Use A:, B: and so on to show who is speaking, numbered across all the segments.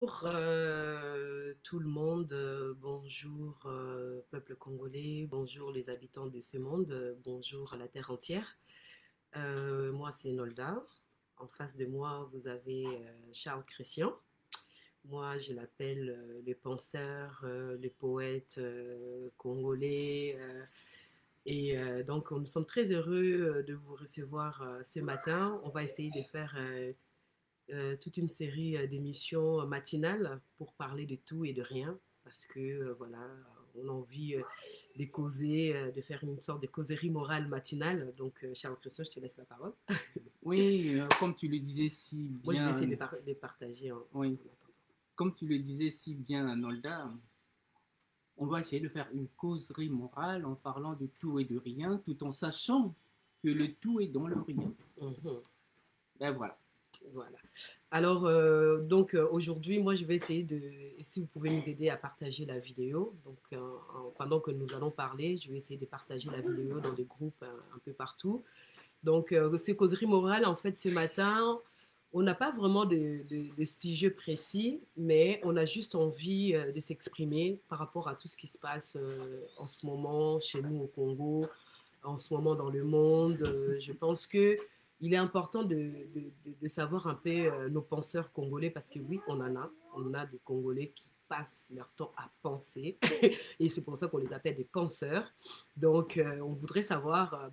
A: Bonjour tout le monde, bonjour peuple congolais, bonjour les habitants de ce monde, bonjour à la terre entière. Moi c'est Nolda. En face de moi vous avez Charles Christian. Moi je l'appelle le penseur, le poète congolais. Donc nous sommes très heureux de vous recevoir ce matin. On va essayer de faire toute une série d'émissions matinales pour parler de tout et de rien, parce que voilà, on a envie de causer, de faire une sorte de causerie morale matinale. Donc, Charles Christian, je te laisse la parole.
B: Oui, comme tu le disais si
A: Moi, je vais essayer
B: bien,
A: de partager
B: oui,
A: en attendant.
B: comme tu le disais si bien, Nolda, on va essayer de faire une causerie morale en parlant de tout et de rien, tout en sachant que le tout est dans le rien.
A: Mhm.
B: Ben voilà.
A: Voilà. Alors, donc aujourd'hui, moi, je vais essayer de, si vous pouvez nous aider à partager la vidéo. Donc, pendant que nous allons parler, je vais essayer de partager la vidéo dans des groupes un peu partout. Donc, ces causeries morales, en fait, ce matin, on n'a pas vraiment de sujet précis, mais on a juste envie de s'exprimer par rapport à tout ce qui se passe en ce moment chez nous au Congo, en ce moment dans le monde. Je pense que il est important de savoir un peu nos penseurs congolais, parce que oui, on a des Congolais qui passent leur temps à penser, et c'est pour ça qu'on les appelle des penseurs. Donc, on voudrait savoir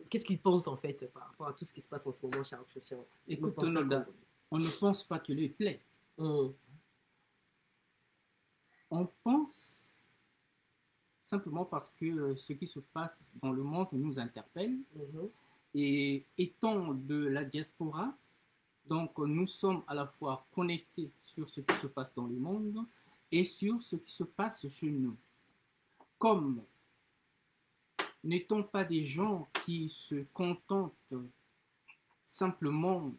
A: qu'est-ce qu'ils pensent en fait par rapport à tout ce qui se passe en ce moment, Charles Christian, nos
B: Écoute,
A: penseurs
B: Nolda,
A: congolais.
B: on ne pense pas que lui plaît.
A: Hum,
B: On pense simplement parce que ce qui se passe dans le monde nous interpelle.
A: mhm,
B: Et étant de la diaspora, donc nous sommes à la fois connectés sur ce qui se passe dans le monde et sur ce qui se passe chez nous. Comme n'étant pas des gens qui se contentent simplement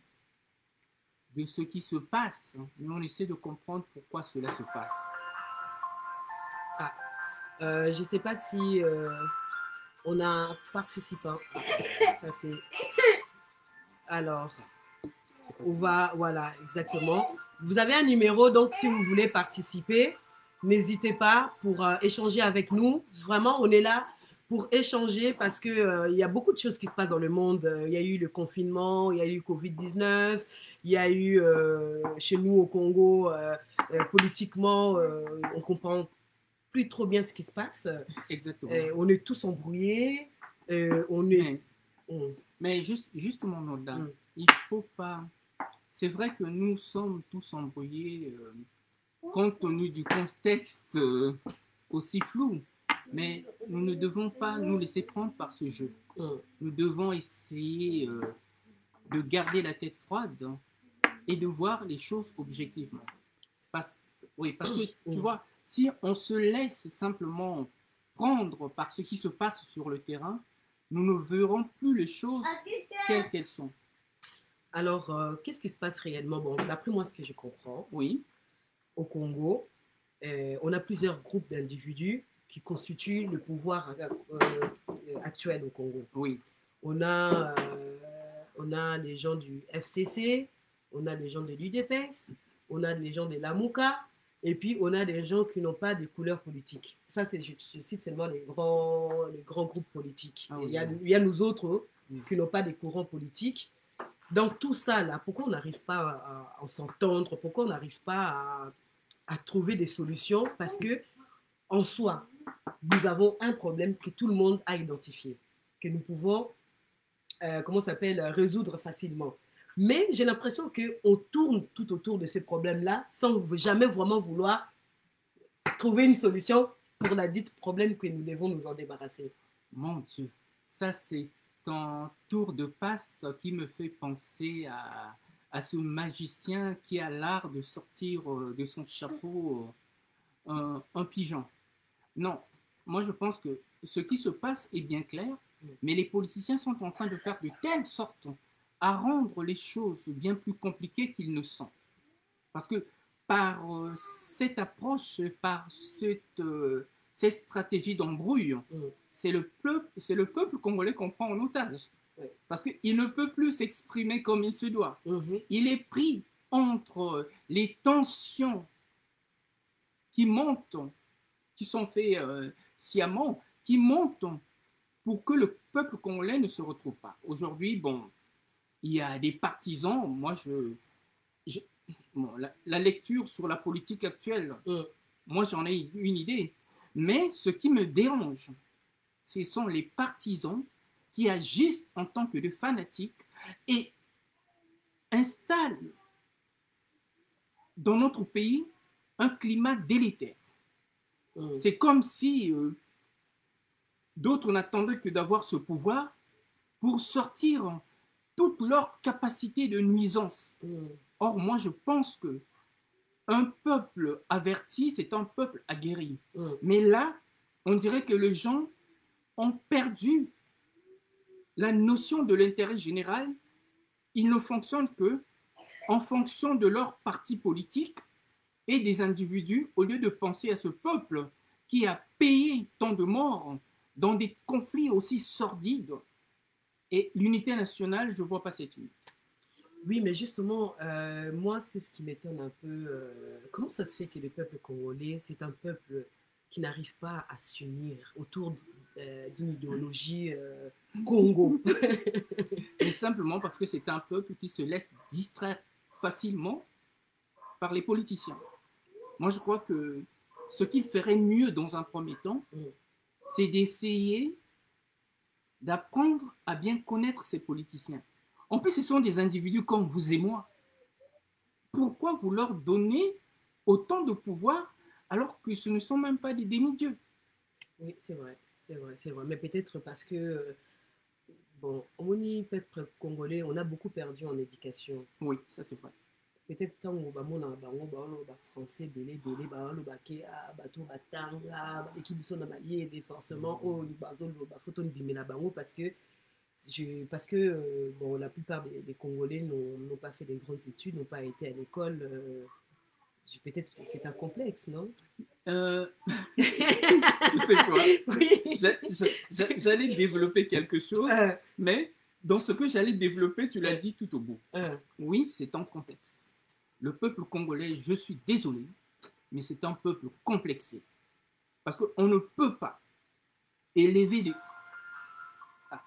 B: de ce qui se passe, mais on essaie de comprendre pourquoi cela se passe.
A: ah, je ne sais pas si on a un participant. Ça c'est. Alors, on va, voilà, exactement. Vous avez un numéro, donc si vous voulez participer, n'hésitez pas pour échanger avec nous. Vraiment, on est là pour échanger parce que il y a beaucoup de choses qui se passent dans le monde. Il y a eu le confinement, il y a eu Covid-19, il y a eu chez nous au Congo, politiquement, on comprend plus trop bien ce qui se passe.
B: Exactement.
A: On est tous embrouillés. On est.
B: Mais,
A: On-
B: mais justement, Nolda,
A: on-
B: il faut pas. C'est vrai que nous sommes tous embrouillés compte tenu du contexte aussi flou, mais nous ne devons pas nous laisser prendre par ce jeu.
A: on-
B: Nous devons essayer de garder la tête froide et de voir les choses objectivement. Parce, oui, parce que tu vois, si on se laisse simplement prendre par ce qui se passe sur le terrain, nous ne verrons plus les choses telles qu'elles sont.
A: Alors, qu'est-ce qui se passe réellement? Bon, d'après moi, ce que je comprends,
B: Oui,
A: au Congo, on a plusieurs groupes d'individus qui constituent le pouvoir actuel au Congo.
B: oui,
A: On a les gens du FCC, on a les gens de l'UDPS, on a les gens de l'AMUCA, et puis on a des gens qui n'ont pas de couleur politique. Ça, je cite seulement les grands groupes politiques.
B: ah
A: Et
B: oui,
A: il y a nous autres qui n'ont pas de courants politiques. Dans tout ça, là, pourquoi on n'arrive pas à s'entendre? Pourquoi on n'arrive pas à trouver des solutions? Parce que, en soi, nous avons un problème que tout le monde a identifié, que nous pouvons, comment ça s'appelle, résoudre facilement. Mais j'ai l'impression qu'on tourne tout autour de ces problèmes-là sans jamais vraiment vouloir trouver une solution pour la dite problème que nous devons nous en débarrasser.
B: mon Dieu, ça c'est un tour de passe qui me fait penser à ce magicien qui a l'art de sortir de son chapeau un pigeon. Non, moi je pense que ce qui se passe est bien clair, mais les politiciens sont en train de faire de telle sorte à rendre les choses bien plus compliquées qu'ils ne sont. Parce que par cette approche, par cette stratégie d'embrouille, c'est le peuple congolais qu'on prend en otage.
A: Ouais.
B: Parce qu'il ne peut plus s'exprimer comme il se doit.
A: Mhm.
B: Il est pris entre les tensions qui montent, qui sont faites sciemment, qui montent pour que le peuple congolais ne se retrouve pas. Aujourd'hui, bon, il y a des partisans, moi bon, la lecture sur la politique actuelle, moi j'en ai une idée, mais ce qui me dérange, ce sont les partisans qui agissent en tant que des fanatiques et installent dans notre pays un climat délétère. C'est comme si d'autres n'attendaient que d'avoir ce pouvoir pour sortir toute leur capacité de nuisance. Or, moi, je pense que un peuple averti, c'est un peuple aguerri. Mais là, on dirait que les gens ont perdu la notion de l'intérêt général. Ils ne fonctionnent que en fonction de leur parti politique et des individus, au lieu de penser à ce peuple qui a payé tant de morts dans des conflits aussi sordides. Et l'unité nationale, je ne vois pas cette unité.
A: Oui, mais justement, moi, c'est ce qui m'étonne un peu. Comment ça se fait que le peuple congolais, c'est un peuple qui n'arrive pas à s'unir autour d'une idéologie Congo?
B: Et simplement parce que c'est un peuple qui se laisse distraire facilement par les politiciens. Moi, je crois que ce qu'il ferait mieux dans un premier temps, c'est d'essayer d'apprendre à bien connaître ces politiciens. En plus, ce sont des individus comme vous et moi. Pourquoi vous leur donnez autant de pouvoir alors que ce ne sont même pas des demi-dieux?
A: Oui, c'est vrai, c'est vrai, c'est vrai. Mais peut-être parce que, bon, on y, peuple congolais, on a beaucoup perdu en éducation.
B: Oui, ça c'est vrai.
A: Peut-être tant que on français belé belé le baquet à bateau batanga équipe son amalié des forcément oh bazon le photo de la bango parce que bon la plupart des Congolais n'ont pas fait des grandes études, n'ont pas été à l'école. Peut-être c'est un complexe, non?
B: Tu sais quoi? Oui. J'allais développer quelque chose, mais dans ce que j'allais développer, tu l'as dit tout au bout. Oui, c'est un complexe. Le peuple congolais, je suis désolé, mais c'est un peuple complexé. Parce qu'on ne peut pas élever des... Ah.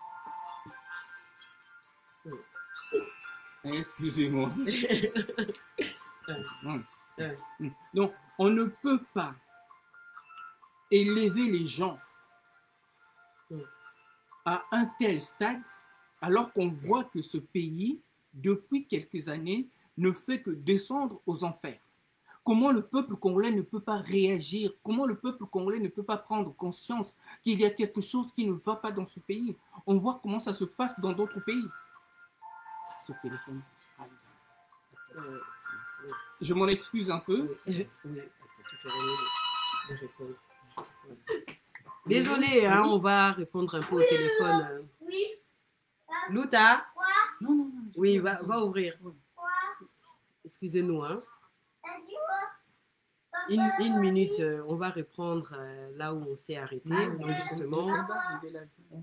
B: Excusez-moi. Donc, on ne peut pas élever les gens à un tel stade alors qu'on voit que ce pays, depuis quelques années, ne fait que descendre aux enfers. Comment le peuple congolais ne peut pas réagir? Comment le peuple congolais ne peut pas prendre conscience qu'il y a quelque chose qui ne va pas dans ce pays? On voit comment ça se passe dans d'autres pays. Ce téléphone. Je m'en excuse un peu.
A: Désolé, hein, on va répondre un peu au téléphone. Oui. Louta?
B: Non, non, non.
A: Oui, va ouvrir. Excusez-nous, hein. Une minute, on va reprendre là où on s'est arrêté. Justement,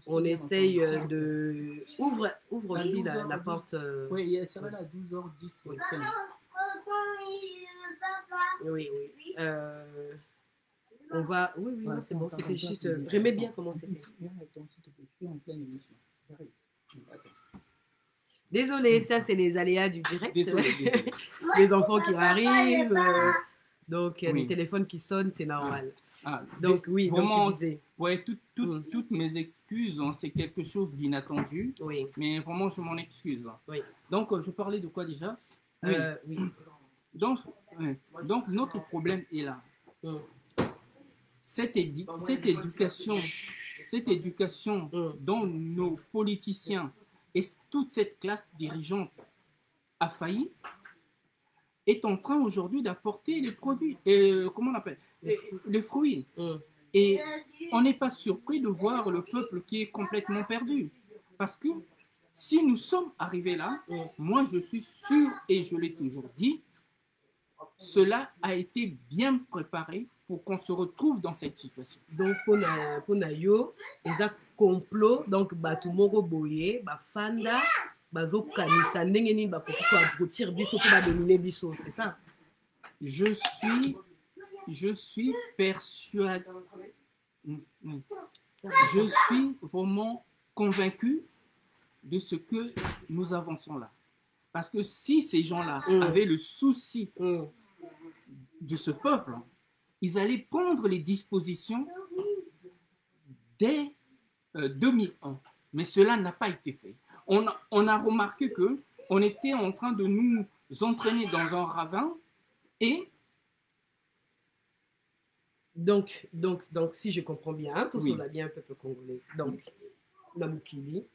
A: on essaye de... Ouvre aussi la porte.
B: Oui, elle sera là à 12h10. Oui,
A: oui. On va... Oui, c'est bon, c'était juste... Remets bien comment c'était. Désolé, ça c'est les aléas du direct. Désolé. Les enfants qui arrivent... Donc, oui. Les téléphones qui sonnent, c'est normal. Donc, oui,
B: vraiment,
A: donc tu disais.
B: Ouais, toutes mes excuses, c'est quelque chose d'inattendu. Oui. Mais vraiment, je m'en excuse. Oui. Donc, je parlais de quoi déjà? Oui. Donc, notre problème est là. Cette éducation dont nos politiciens et toute cette classe dirigeante a failli, est en train aujourd'hui d'apporter les produits, comment on appelle, les fruits. Et on n'est pas surpris de voir le peuple qui est complètement perdu. Parce que si nous sommes arrivés là, moi je suis sûr, et je l'ai toujours dit, cela a été bien préparé pour qu'on se retrouve dans cette situation.
A: Donc, pour yo, les complot, donc, batumoko boye, bafanda, bazokanisa ndenge nini bakoki koabrutir biso mpo badomine biso, c'est ça?
B: Je suis persuadé, je suis vraiment convaincu de ce que nous avançons là. Parce que si ces gens-là avaient le souci de ce peuple, ils allaient prendre les dispositions dès 2001. Mais cela n'a pas été fait. On a remarqué qu'on était en train de nous entraîner dans un ravin et...
A: Donc, si je comprends bien, hein, tout
B: Oui.
A: ça, bien un peuple congolais. Donc, Namukili,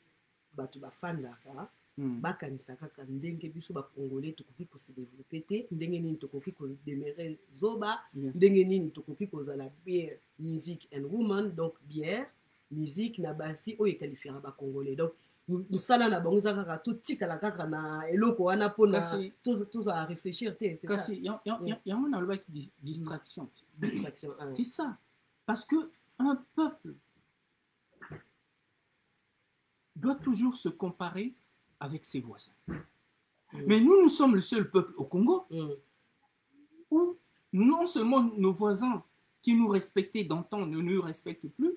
A: Batu Bafandaka, bakanisa kaka ndenge biso ba congolais tokoki ko se développer te, ndenge nini tokoki ko demeurer zoba, ndenge nini tokoki ko zala bière, musique and woman, donc bière, musique na basi oyo qualifiera ba congolais. Donc musala na bango za kaka to tikala kaka na eloko wana pona tous à réfléchir te, c'est ça.
B: Il y a un alba qui distraction.
A: Distraction.
B: C'est ça. Parce que un peuple doit toujours se comparer avec ses voisins. Mais nous sommes le seul peuple au Congo où non seulement nos voisins qui nous respectaient d'antan ne nous respectent plus,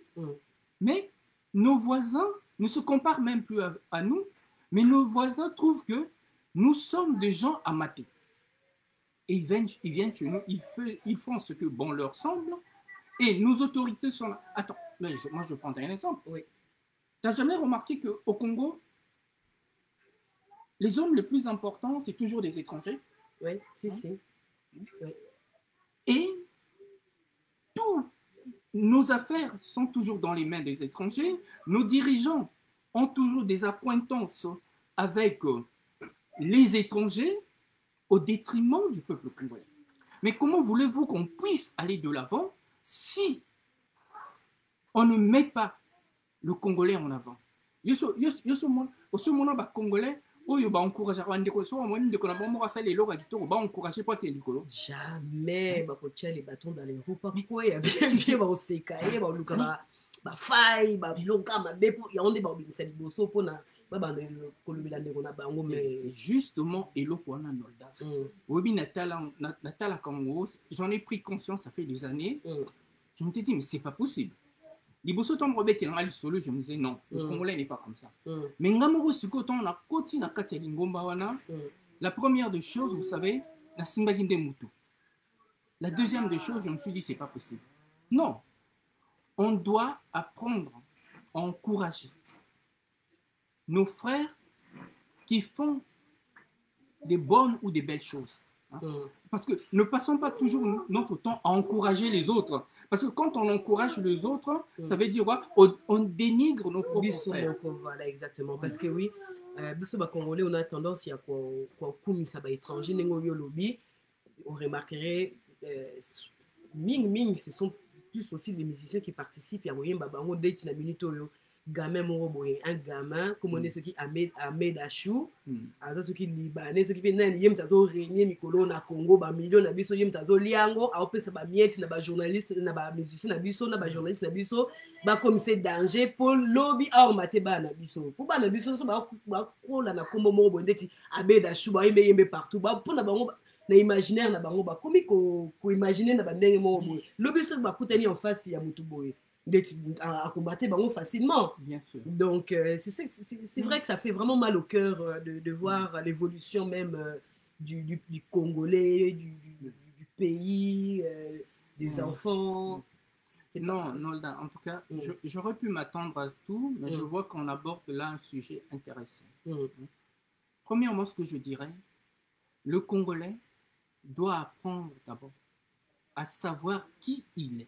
B: mais nos voisins ne se comparent même plus à nous, mais nos voisins trouvent que nous sommes des gens amatés. Et ils viennent chez nous, ils font ce que bon leur semble, et nos autorités sont là. Attends, mais moi je prendrai un exemple.
A: Oui.
B: Tu n'as jamais remarqué qu'au Congo, les hommes les plus importants, c'est toujours des étrangers?
A: Oui, si. Oui.
B: Et toutes nos affaires sont toujours dans les mains des étrangers. Nos dirigeants ont toujours des accointances avec les étrangers au détriment du peuple congolais. Mais comment voulez-vous qu'on puisse aller de l'avant si on ne met pas le Congolais en avant? Au moment Congolais,
A: jamais bakotia les bâtons dans les roues, pourquoi il y avait bien baosekaye baluka ba faille ba bilonga mabe po yonde ba obinisa liboso pona kolobela ndeko na bango. Mais
B: justement eloko wana nolda obi natala Congo, j'en ai pris conscience, ça fait des années. Je me suis dit mais c'est pas possible. Liboso tombe robeti na solo, je me disais non, le Congolais n'est pas comme ça. Mais ngamoro siko ton na koti na kati ya lingomba wana, la première des choses, vous savez, la simbaki nde mutu. La deuxième des choses, je me suis dit c'est pas possible. Non, on doit apprendre à encourager nos frères qui font des bonnes ou des belles choses. Hein? Parce que ne passons pas toujours notre temps à encourager les autres. Parce que quand on encourage les autres, ça veut dire on dénigre nos propres frères.
A: Voilà, exactement. Parce que oui, biso ba Congolais, on a tendance à quoi kumisa ba étranger nengo yo lobby. On remarquerait ming ce sont plus aussi les musiciens qui participent. Il y a moyen babango date na minute yo gamin moko boye, un gamin comme on est ce qui Ahmed Achou, aza ce qui libanais, ce qui vient nan yem tazo régner mikolo na Congo ba million na biso yem tazo liango a opesa ba miette na ba journaliste na ba musicien na biso na ba journaliste na biso ba comme c'est danger pour lobby or mateba na biso pour ba na biso so ba kola na kombo moko boye ndeti Ahmed Achou ba yembe partout ba pour na bango na imaginaire na bango ba komi ko imaginer na ba ndenge moko boye lobby so ba kutani en face ya mutu boye à combattre facilement.
B: Bien sûr.
A: Donc, c'est vrai que ça fait vraiment mal au cœur de voir l'évolution même du Congolais, du pays, des enfants.
B: Non, en tout cas, j'aurais pu m'attendre à tout, mais je vois qu'on aborde là un sujet intéressant. Premièrement, ce que je dirais, le Congolais doit apprendre d'abord à savoir qui il est.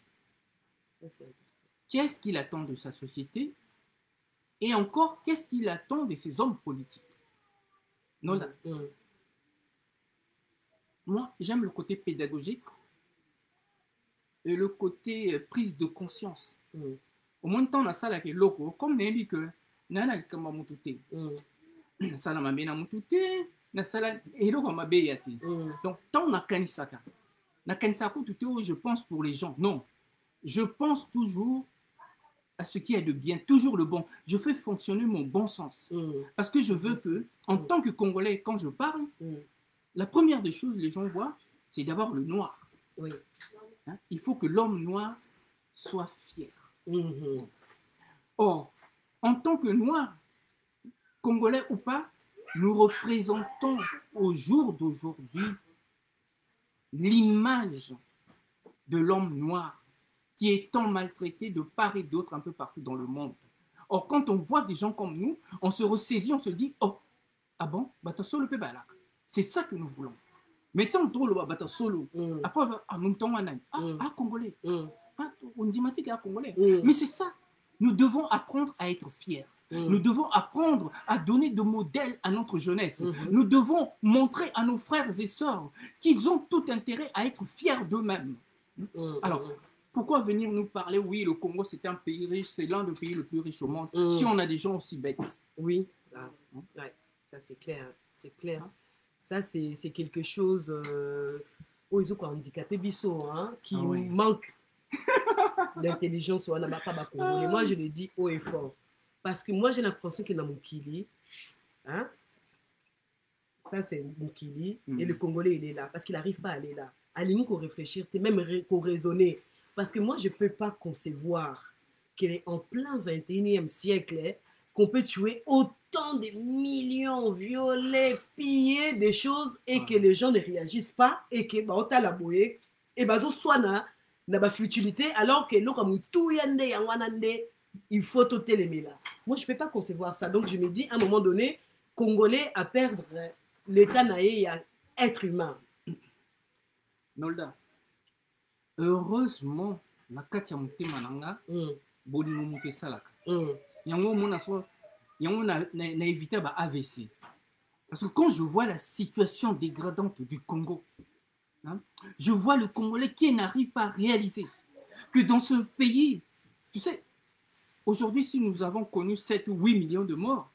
B: Qu'est-ce qu'il attend de sa société et encore qu'est-ce qu'il attend de ses hommes politiques. Non, moi, j'aime le côté pédagogique et le côté prise de conscience. Au moins de temps, on a ça là qui est loco, comme on dit que nana kama mutute, sala mabena mutute, na sala eloko mabeyati. Donc, tant on a kanisaka, na kanisaka tout je pense pour les gens. Non, je pense toujours à ce qui est de bien, toujours le bon. Je fais fonctionner mon bon sens. Parce que je veux que, en tant que Congolais, quand je parle, la première des choses que les gens voient, c'est d'abord le noir.
A: Oui.
B: Hein? Il faut que l'homme noir soit fier. Or, en tant que noir, Congolais ou pas, nous représentons au jour d'aujourd'hui l'image de l'homme noir qui est tant maltraité de part et d'autre un peu partout dans le monde. Or, quand on voit des gens comme nous, on se ressaisit, on se dit, oh, ah bon, bata solo pe bala. C'est ça que nous voulons. Mettons trop le bata solo. Après, ah, Congolais. On dit à Congolais. Mais c'est ça. Nous devons apprendre à être fiers. Nous devons apprendre à donner de modèles à notre jeunesse. Nous devons montrer à nos frères et sœurs qu'ils ont tout intérêt à être fiers d'eux-mêmes. Alors, pourquoi venir nous parler, oui, le Congo c'est un pays riche, c'est l'un des pays les plus riches au monde, si on a des gens aussi bêtes?
A: Oui, ouais, ça c'est clair. C'est clair. Ça c'est quelque chose aux handicapés biso, qui manque d'intelligence. Moi je le dis haut et fort. Parce que moi j'ai l'impression que dans Mukili, ça c'est Mukili, et le Congolais il est là, parce qu'il n'arrive pas à aller là. À la limite, qu'on réfléchir, même qu'on raisonner. Parce que moi, je ne peux pas concevoir qu'en plein 21e siècle, qu'on peut tuer autant de millions, violer, piller des choses et que les gens ne réagissent pas et que on t'a la bouée et soit na futilité alors que il faut tout les là. Moi, je ne peux pas concevoir ça. Donc, je me dis, à un moment donné, Congolais à perdre l'état naïe à être humain.
B: Nolda, heureusement, na kati ya motema nanga, bolingo moke salaka. Yango mona so, yango na éviter ba AVC. Parce que quand je vois la situation dégradante du Congo, je vois le Congolais qui n'arrive pas à réaliser que dans ce pays, tu sais, aujourd'hui, si nous avons connu 7 ou 8 millions de morts,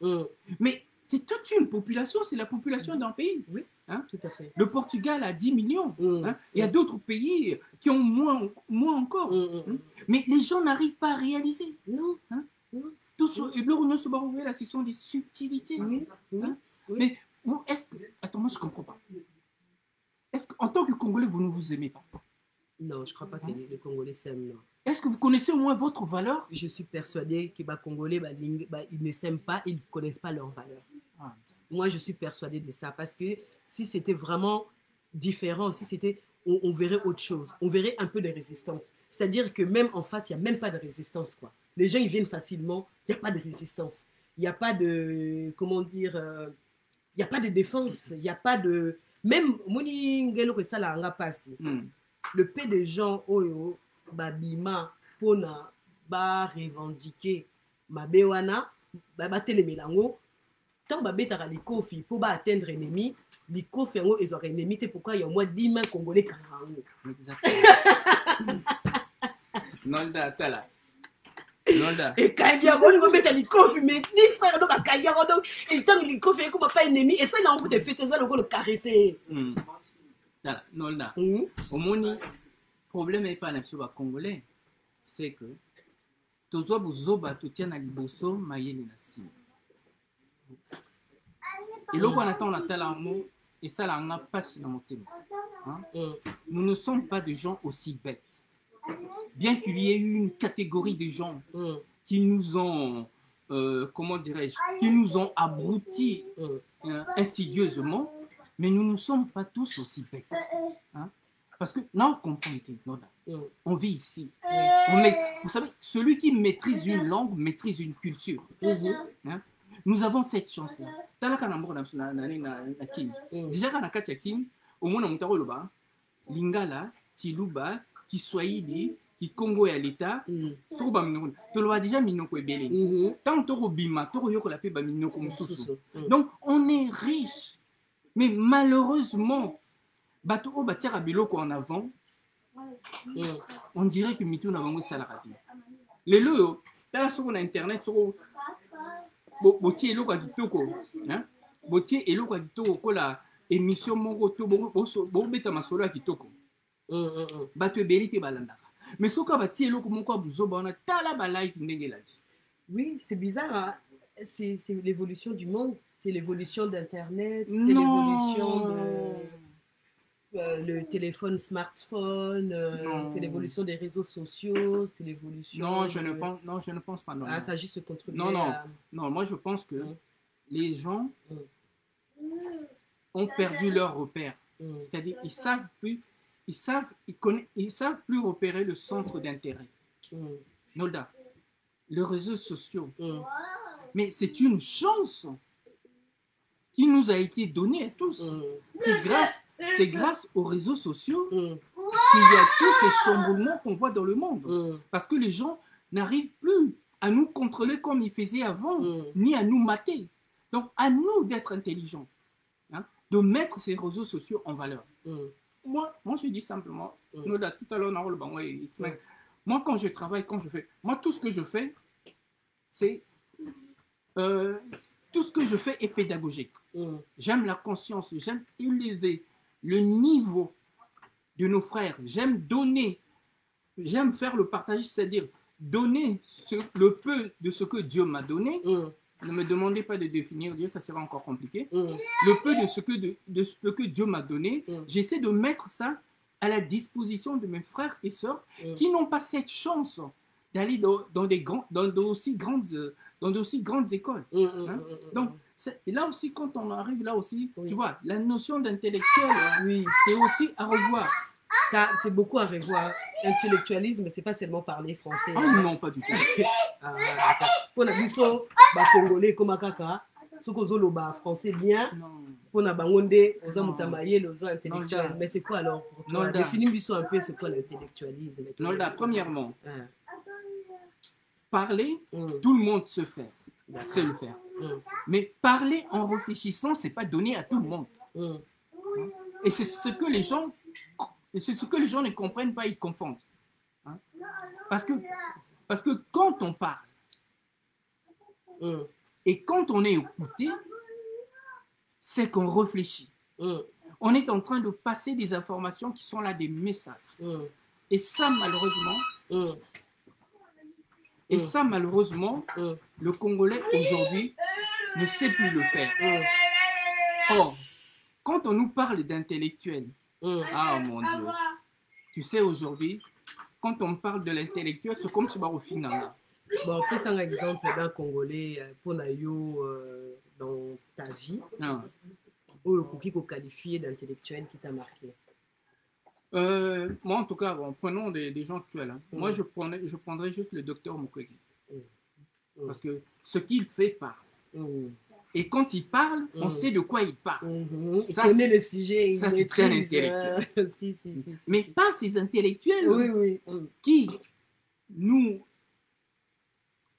B: mais c'est toute une population, c'est la population d'un pays.
A: Oui, tout à fait.
B: Le Portugal a 10 millions. Il y a d'autres pays qui ont moins encore. Mais les gens n'arrivent pas à réaliser.
A: Non.
B: Là, ce sont des subtilités. Mais vous, est-ce que... Attends, moi, je ne comprends pas. Est-ce qu'en tant que Congolais, vous ne vous aimez pas?
A: Non, je ne crois pas que les Congolais s'aiment.
B: Est-ce que vous connaissez au moins votre valeur?
A: Je suis persuadée que les Congolais, ils ne s'aiment pas, ils ne connaissent pas leur valeur. Moi, je suis persuadée de ça. Parce que si c'était vraiment différent, si c'était, on verrait autre chose. On verrait un peu de résistance. C'est-à-dire que même en face, il n'y a même pas de résistance, quoi. Les gens, ils viennent facilement. Il n'y a pas de résistance. Il n'y a pas de... Comment dire... il n'y a pas de défense. Il n'y a pas de... Même... Le peu de gens, babima, pona, ba revendiquer, ma bewana, ba telemelango, tant ba betara les kofi pour ba atteindre l'ennemi, les kofi en haut, ils auraient ennemi, c'est pourquoi il y a au moins 10 mains congolais karango.
B: Exactement. Nolda, tala. Nolda.
A: Et Kaidia, on va mettre les kofi, mais ni frère, donc à Kaidia, donc, et tant que les kofi, comme pas ennemi, et ça, là, on peut te fêter ça, on va le caresser.
B: Nolda. Au moni, problème n'est pas un congolais, c'est que tozo buzoba totia na liboso mayele na si. Et là, on attend la talamo et ça là on a pas si dans mon thème. Nous ne sommes pas des gens aussi bêtes. Bien qu'il y ait eu une catégorie de gens qui nous ont, comment dirais-je, qui nous ont abrutis insidieusement, mais nous ne sommes pas tous aussi bêtes. Parce que là, on comprend, on vit ici. Vous savez, celui qui maîtrise une langue maîtrise une culture. Nous avons cette chance-là. Déjà, quand on a au moins Lingala, Tiluba, Kiswahili, Kikongo et l'État, donc on est riche. Mais malheureusement, en avant, on dirait que Mitou n'a pas de salaire. Les lots, là sur internet, sur Botier et l'eau à Kitoko, Botier et l'eau à Kitoko, la émission Mongo, Bobeta Masolo à Kitoko. Batu Belite Balanda. Mais ce qu'on va tirer, on a tala balai
A: Oui, c'est bizarre. Hein. C'est l'évolution du monde. C'est l'évolution d'Internet. C'est l'évolution
B: Non.
A: de le téléphone smartphone. C'est l'évolution des réseaux sociaux. C'est l'évolution.
B: Non, je ne pense pas. Non,
A: ah,
B: non.
A: ça a juste contribué
B: Non, non.
A: à...
B: Non, moi je pense que
A: Mm.
B: les gens
A: Mm.
B: ont perdu leur repère.
A: Mm.
B: C'est-à-dire ils savent plus, ils savent plus repérer le centre d'intérêt.
A: Mm.
B: Nolda, les réseaux sociaux.
A: Mm.
B: Mais c'est une chance qui nous a été donnée à tous.
A: Mm.
B: C'est grâce aux réseaux sociaux
A: Mm.
B: qu'il y a tous ces chamboulements qu'on voit dans le monde.
A: Mm.
B: Parce que les gens n'arrivent plus à nous contrôler comme ils faisaient avant, ni à nous mater. Donc, à nous d'être intelligents, hein, de mettre ces réseaux sociaux en valeur. Moi, je dis simplement, tout à l'heure, moi, quand je travaille, quand je fais, moi, tout ce que je fais, c'est... tout ce que je fais est pédagogique. J'aime la conscience, j'aime élever le niveau de nos frères. J'aime donner, j'aime faire le partage, c'est-à-dire donner le peu de ce que Dieu m'a donné. Ne me demandez pas de définir Dieu, ça sera encore compliqué. Le peu de ce que Dieu m'a donné, j'essaie de mettre ça à la disposition de mes frères et sœurs qui n'ont pas cette chance d'aller dans d'aussi grandes écoles. Hein? Donc, là aussi, quand on arrive là aussi, tu vois, la notion d'intellectuel, c'est aussi à revoir.
A: Ça, c'est beaucoup à revoir. Intellectualisme, c'est pas seulement parler français.
B: Ah non, pas du tout.
A: Pour la biso, congolais comme kaka, ce qu'on a français bien. Pour la bangonde, aux hommes tamaillés, aux intellectuels. Mais c'est quoi alors pour toi? Définis biso un peu, c'est quoi l'intellectualisme?
B: Non, là, premièrement, parler, tout le monde sait le faire. Mais parler en réfléchissant, c'est pas donné à tout le monde. Et c'est ce que les gens ne comprennent pas, ils confondent. Hein? Parce que quand on parle et quand on est écouté, c'est qu'on réfléchit. On est en train de passer des informations qui sont là, des messages. Et ça, malheureusement, le Congolais aujourd'hui ne sait plus le faire. Or, quand on nous parle d'intellectuels, ah mon Dieu, tu sais aujourd'hui, quand on parle de l'intellectuel, c'est comme si on au final.
A: Bon, on peut un exemple d'un Congolais pour Nayo dans ta vie, ou le cookie qu'on qualifie d'intellectuel qui t'a marqué.
B: Moi, en tout cas, bon, prenons des gens actuels. Hein. Moi, je prendrais juste le docteur Mukwege. Parce que ce qu'il fait parle. Et quand il parle, on sait de quoi il parle.
A: Il connaît le sujet.
B: Ça, c'est très intellectuel. Mais pas ces intellectuels qui nous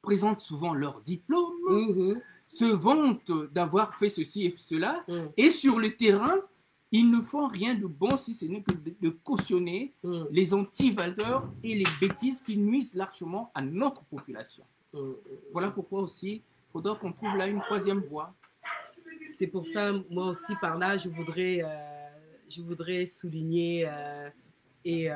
B: présentent souvent leur diplôme, se vantent d'avoir fait ceci et cela, et sur le terrain, ils ne font rien de bon si ce n'est que de cautionner les anti-valeurs et les bêtises qui nuisent largement à notre population. Voilà pourquoi aussi, il faudra qu'on trouve là une troisième voie.
A: C'est pour ça, moi aussi, par là, je voudrais souligner et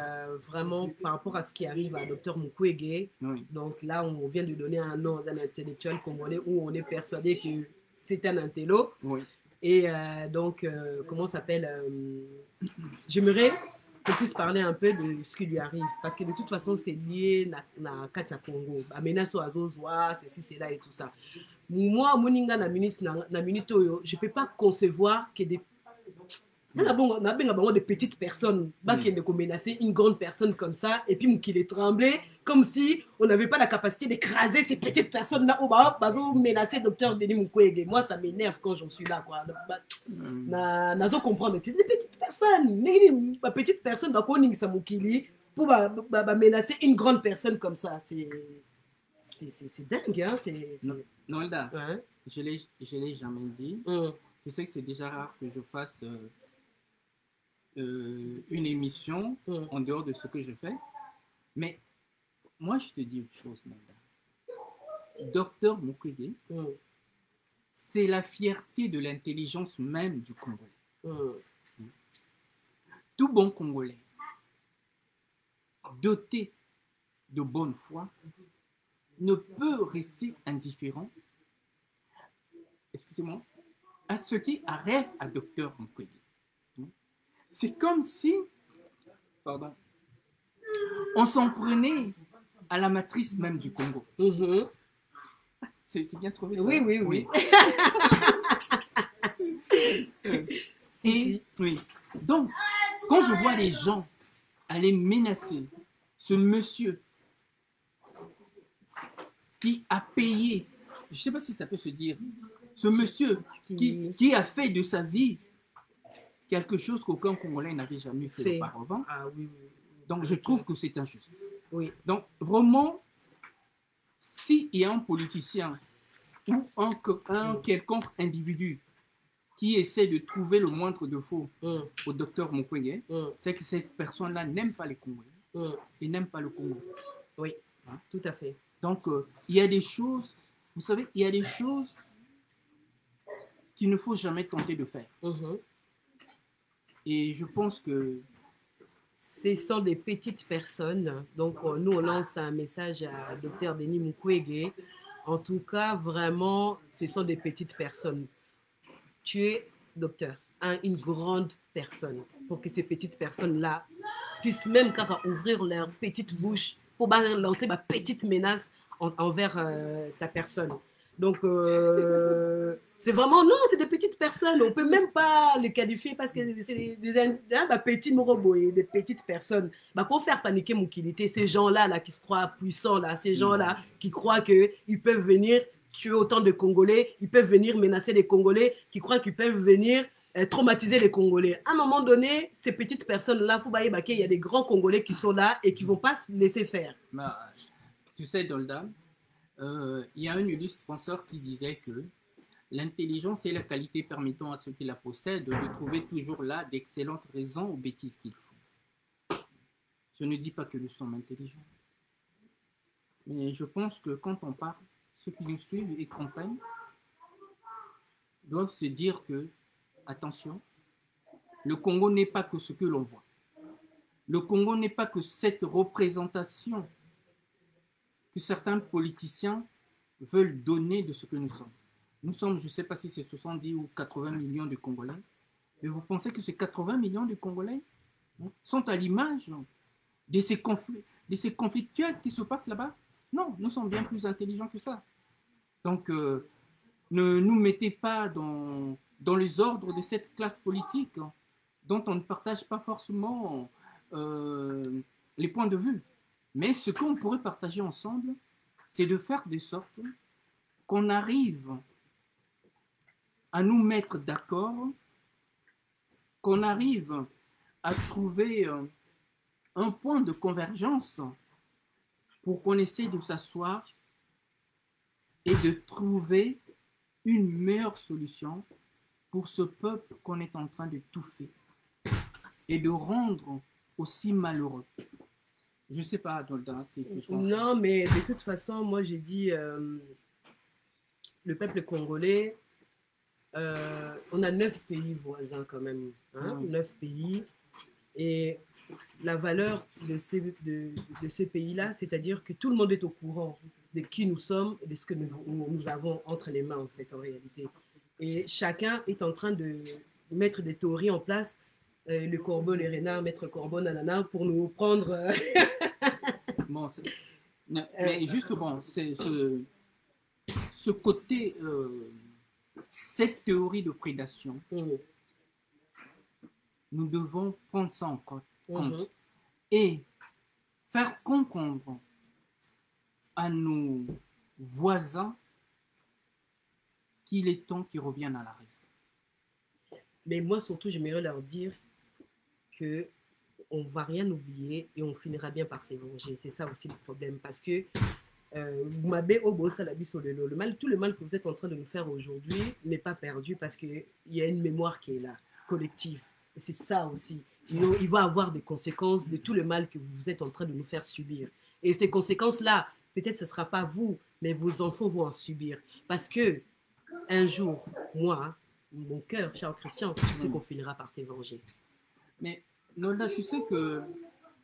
A: vraiment par rapport à ce qui arrive à Dr Mukwege. Donc là, on vient de donner un nom d'un intellectuel congolais où on est persuadé que c'est un intello. Et donc, comment s'appelle j'aimerais qu'on puisse parler un peu de ce qui lui arrive. Parce que de toute façon, c'est lié à Katia Congo. Amenaso Azozwa, ceci, c'est là et tout ça. Moi, Moninga, na minute, je ne peux pas concevoir que des petites personnes qui menacer une grande personne comme ça et puis qu'il est tremblé comme si on n'avait pas la capacité d'écraser ces petites personnes là où menacer docteur Denis Mukwege. Moi ça m'énerve quand j'en suis là quoi. Nazo comprendre c'est des petites personnes ma petite personne va connaître sa mukili pour menacer une grande personne comme ça. C'est dingue hein.
B: Non, Hilda, je l'ai jamais dit. Tu sais que c'est déjà rare que je fasse une émission en dehors de ce que je fais. Mais moi, je te dis autre chose, Hilda. Docteur Mukwege, c'est la fierté de l'intelligence même du Congolais. Tout bon Congolais, doté de bonne foi ne peut rester indifférent, excusez-moi, à ce qui arrive à Docteur Mukwege. C'est comme si, pardon, on s'en prenait à la matrice même du Congo. C'est bien trouvé ça?
A: Oui, oui, oui.
B: Et, oui. Donc, quand je vois les gens aller menacer ce monsieur qui a payé, je ne sais pas si ça peut se dire, ce monsieur qui a fait de sa vie quelque chose qu'aucun Congolais n'avait jamais fait auparavant.
A: Ah, oui, oui.
B: Donc, je trouve que c'est injuste.
A: Oui.
B: Donc, vraiment, s'il y a un politicien ou un quelconque individu qui essaie de trouver le moindre défaut au docteur Mukwege, c'est que cette personne-là n'aime pas les Congolais et n'aime pas le Congo.
A: Oui, hein? Tout à fait.
B: Donc, il y a des choses, vous savez, il y a des choses qu'il ne faut jamais tenter de faire. Et je pense que
A: ce sont des petites personnes. Donc, nous, on lance un message à Dr Denis Mukwege. En tout cas, vraiment, ce sont des petites personnes. Tu es, docteur, une grande personne pour que ces petites personnes-là puissent même ouvrir leur petite bouche pour lancer ma petite menace envers ta personne. Donc, c'est vraiment, non, c'est des petites personnes. On ne peut même pas les qualifier parce que c'est des petits moroboy, des petites personnes. Pour faire paniquer Mukilité, ces gens-là là, qui se croient puissants, là, ces gens-là qui croient qu'ils peuvent venir tuer autant de Congolais, ils peuvent venir menacer les Congolais, qui croient qu'ils peuvent venir traumatiser les Congolais. À un moment donné, ces petites personnes-là, il y a des grands Congolais qui sont là et qui ne vont pas se laisser faire.
B: Tu sais, Dolda, il y a un illustre penseur qui disait que l'intelligence est la qualité permettant à ceux qui la possèdent de trouver toujours là d'excellentes raisons aux bêtises qu'ils font. Je ne dis pas que nous sommes intelligents, mais je pense que quand on parle, ceux qui nous suivent et comprennent doivent se dire que, attention, le Congo n'est pas que ce que l'on voit. Le Congo n'est pas que cette représentation que certains politiciens veulent donner de ce que nous sommes. Nous sommes, je ne sais pas si c'est 70 ou 80 millions de Congolais, mais vous pensez que ces 80 millions de Congolais sont à l'image de ces conflictuels qui se passent là-bas? Non, nous sommes bien plus intelligents que ça. Donc, ne nous mettez pas dans les ordres de cette classe politique dont on ne partage pas forcément les points de vue. Mais ce qu'on pourrait partager ensemble, c'est de faire de sorte qu'on arrive à nous mettre d'accord, qu'on arrive à trouver un point de convergence pour qu'on essaie de s'asseoir et de trouver une meilleure solution pour ce peuple qu'on est en train de touffer et de rendre aussi malheureux. Je ne sais pas, Dolda, si tu penses.
A: Non, mais de toute façon, moi j'ai dit, le peuple congolais, on a 9 pays voisins quand même, hein, 9 pays, et la valeur de ce pays-là, c'est-à-dire que tout le monde est au courant de qui nous sommes et de ce que nous avons entre les mains, en fait, en réalité. Et chacun est en train de mettre des théories en place, le corbeau, les renards, maître corbeau, nanana, pour nous prendre...
B: Bon, mais juste, bon, c'est ce côté, cette théorie de prédation, nous devons prendre ça en compte et faire comprendre à nos voisins qu'il est temps qu'ils reviennent à la raison.
A: Mais moi, surtout, j'aimerais leur dire que on ne va rien oublier et on finira bien par se venger. C'est ça aussi le problème. Parce que tout le mal que vous êtes en train de nous faire aujourd'hui n'est pas perdu parce qu'il y a une mémoire qui est là, collective. Et c'est ça aussi. Il va avoir des conséquences de tout le mal que vous êtes en train de nous faire subir. Et ces conséquences-là, peut-être ce ne sera pas vous, mais vos enfants vont en subir. Parce que un jour, moi, mon cœur, Charles Christian, je sais qu'on finira par se venger.
B: Mais Nolda, tu sais que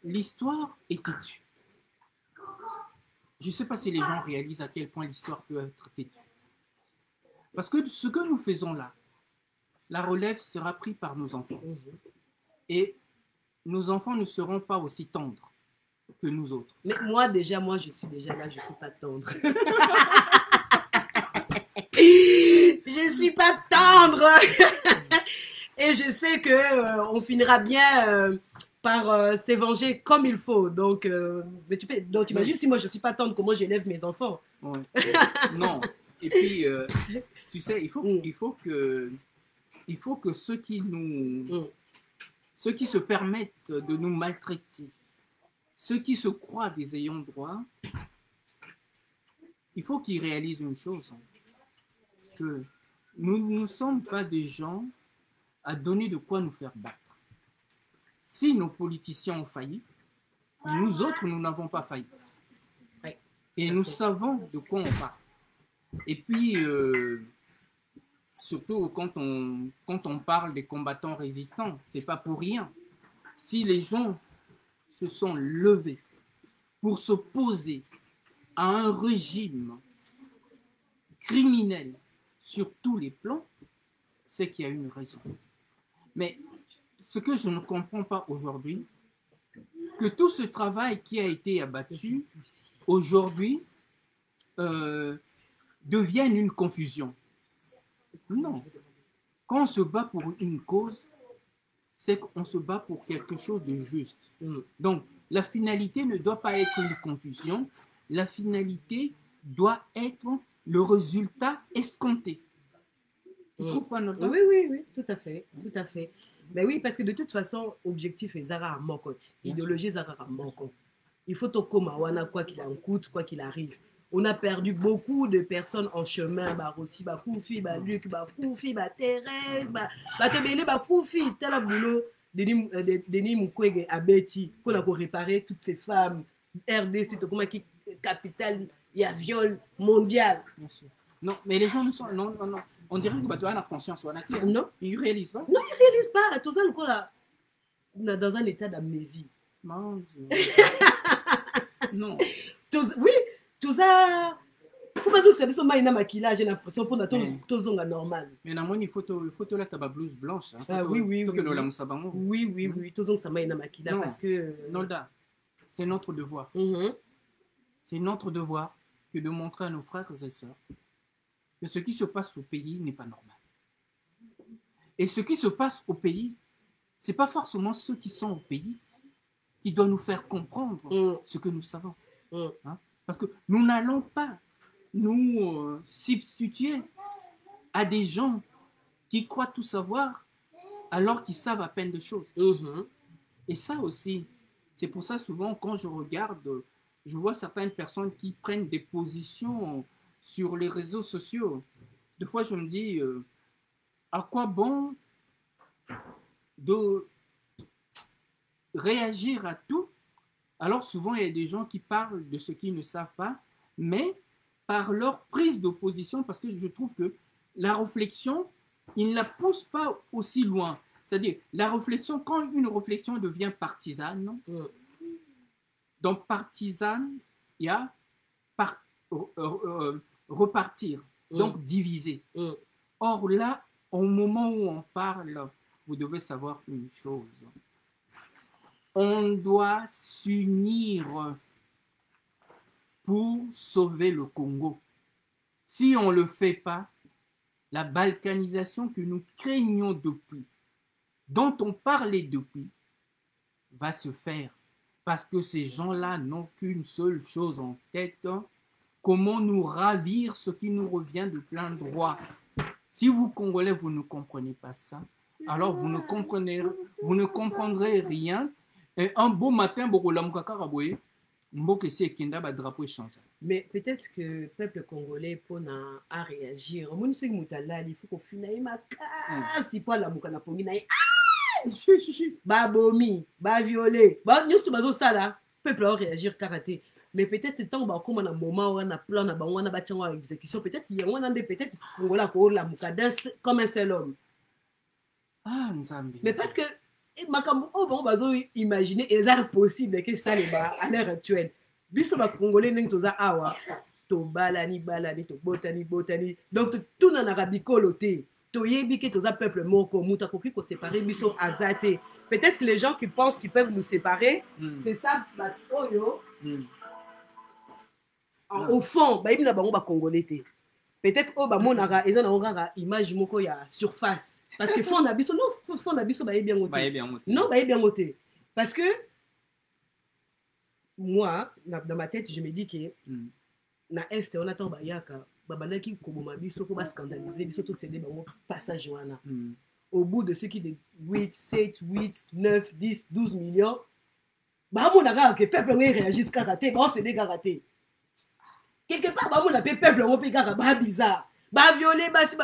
B: l'histoire est têtue. je ne sais pas si les gens réalisent à quel point l'histoire peut être têtue. Parce que ce que nous faisons là, la relève sera prise par nos enfants. Et nos enfants ne seront pas aussi tendres que nous autres.
A: Mais moi, je suis déjà là, je ne suis pas tendre. Je ne suis pas tendre. Et je sais qu'on finira bien par s'évenger comme il faut. Donc, donc imagines si moi je ne suis pas tendre, comment j'élève mes enfants.
B: Ouais. Non. Et puis, tu sais, il faut que ceux qui se permettent de nous maltraiter, ceux qui se croient des ayants droit, il faut qu'ils réalisent une chose, que nous ne sommes pas des gens à donner de quoi nous faire battre. Si nos politiciens ont failli, nous autres, nous n'avons pas failli. Et nous savons de quoi on parle. Et puis, surtout quand on parle des combattants résistants, c'est pas pour rien. Si les gens se sont levés pour s'opposer à un régime criminel sur tous les plans, c'est qu'il y a une raison. Mais ce que je ne comprends pas aujourd'hui, que tout ce travail qui a été abattu aujourd'hui devienne une confusion. Non. Quand on se bat pour une cause, c'est qu'on se bat pour quelque chose de juste. Donc, la finalité ne doit pas être une confusion. La finalité doit être le résultat escompté. Tu trouves pas notre...
A: Oui, tout à fait, tout à fait. Mais oui, parce que de toute façon, objectif est Zara à Mokot. Idéologie Zara à Mokot. Il faut au coma, quoi qu'il en coûte, quoi qu'il arrive. On a perdu beaucoup de personnes en chemin. Bah Rossi, bah Koufi, bah Luc, bah Koufi, bah Thérèse, bah Tebele, bah Koufi. Tel boulot, Denis Mukwege à Betty, qu'on a pour réparer toutes ces femmes. RDC, comment qui capitale, il y a viol mondial.
B: Bien sûr. Non, mais les gens ne sont... Non. On dirait que tu as la conscience.
A: Non.
B: Ils ne réalisent pas.
A: Non, ils ne réalisent pas. Tout ça, on est dans un état d'amnésie.
B: Mon Dieu. Non.
A: Oui, tout ça... Il faut pas que ça soit un maquillage, j'ai l'impression pour tout ça normal.
B: Mais non, il faut là ta blouse blanche.
A: Oui, tout ça un maquillage parce que...
B: Nolda, c'est notre devoir. C'est notre devoir que de montrer à nos frères et sœurs que ce qui se passe au pays n'est pas normal. Et ce qui se passe au pays, ce n'est pas forcément ceux qui sont au pays qui doivent nous faire comprendre ce que nous savons. Hein? Parce que nous n'allons pas nous substituer à des gens qui croient tout savoir alors qu'ils savent à peine de choses. Et ça aussi, c'est pour ça souvent quand je regarde, je vois certaines personnes qui prennent des positions sur les réseaux sociaux. Des fois, je me dis, à quoi bon de réagir à tout? Alors souvent, il y a des gens qui parlent de ce qu'ils ne savent pas, mais par leur prise d'opposition, parce que je trouve que la réflexion, ils ne la poussent pas aussi loin. C'est-à-dire, la réflexion, quand une réflexion devient partisane, donc partisane, il y a repartir, donc diviser. Or là, au moment où on parle, vous devez savoir une chose. On doit s'unir pour sauver le Congo. Si on ne le fait pas, la balkanisation que nous craignons depuis, dont on parlait depuis, va se faire. Parce que ces gens-là n'ont qu'une seule chose en tête, comment nous ravir ce qui nous revient de plein droit. Si vous, Congolais, vous ne comprenez pas ça, alors vous ne comprendrez rien. Et un beau matin,
A: mais peut-être que le peuple congolais a réagir. Il faut qu'on finisse ma casse. Si pas la moukana pour ba bomi, ba violé, ba nyustu bazo sala, peuple a réagir karaté. Mais peut-être tant ba comme un moment où on a plan na ba on a bâti en exécution, peut-être il y a on a peut-être Congolais pour la moukada comme un seul homme.
B: Ah, Nzambi.
A: Mais parce que makambo oh bon bazo imaginer et ça possible que ça les ba à l'heure actuelle. biso ba congolais ndenge toza awa to balani to botani donc tout na rabikolo te toyebi ke toza peuple moko muta koki ko séparer biso azate. Peut-être les gens qui pensent qu'ils peuvent nous séparer, c'est ça ba oyo au fond ba yebina bango ba congolais te. Peut-être au ba monaka eza na ngaka image moko ya surface parce que fond na biso non fond na biso ba yebi yango te. Non ba yebi yango te parce que moi dans ma tête je me dis que na est on attend bayaka babandaki koboma biso ko ba scandaliser biso to céder bango passage wana au bout de ceux qui de 8 7 8 9 10 12 millions ba monaka que peuple ngai réagisse karaté ba céder karaté quelque part ba mona peuple on pe kaka ba bizarre ba violer basi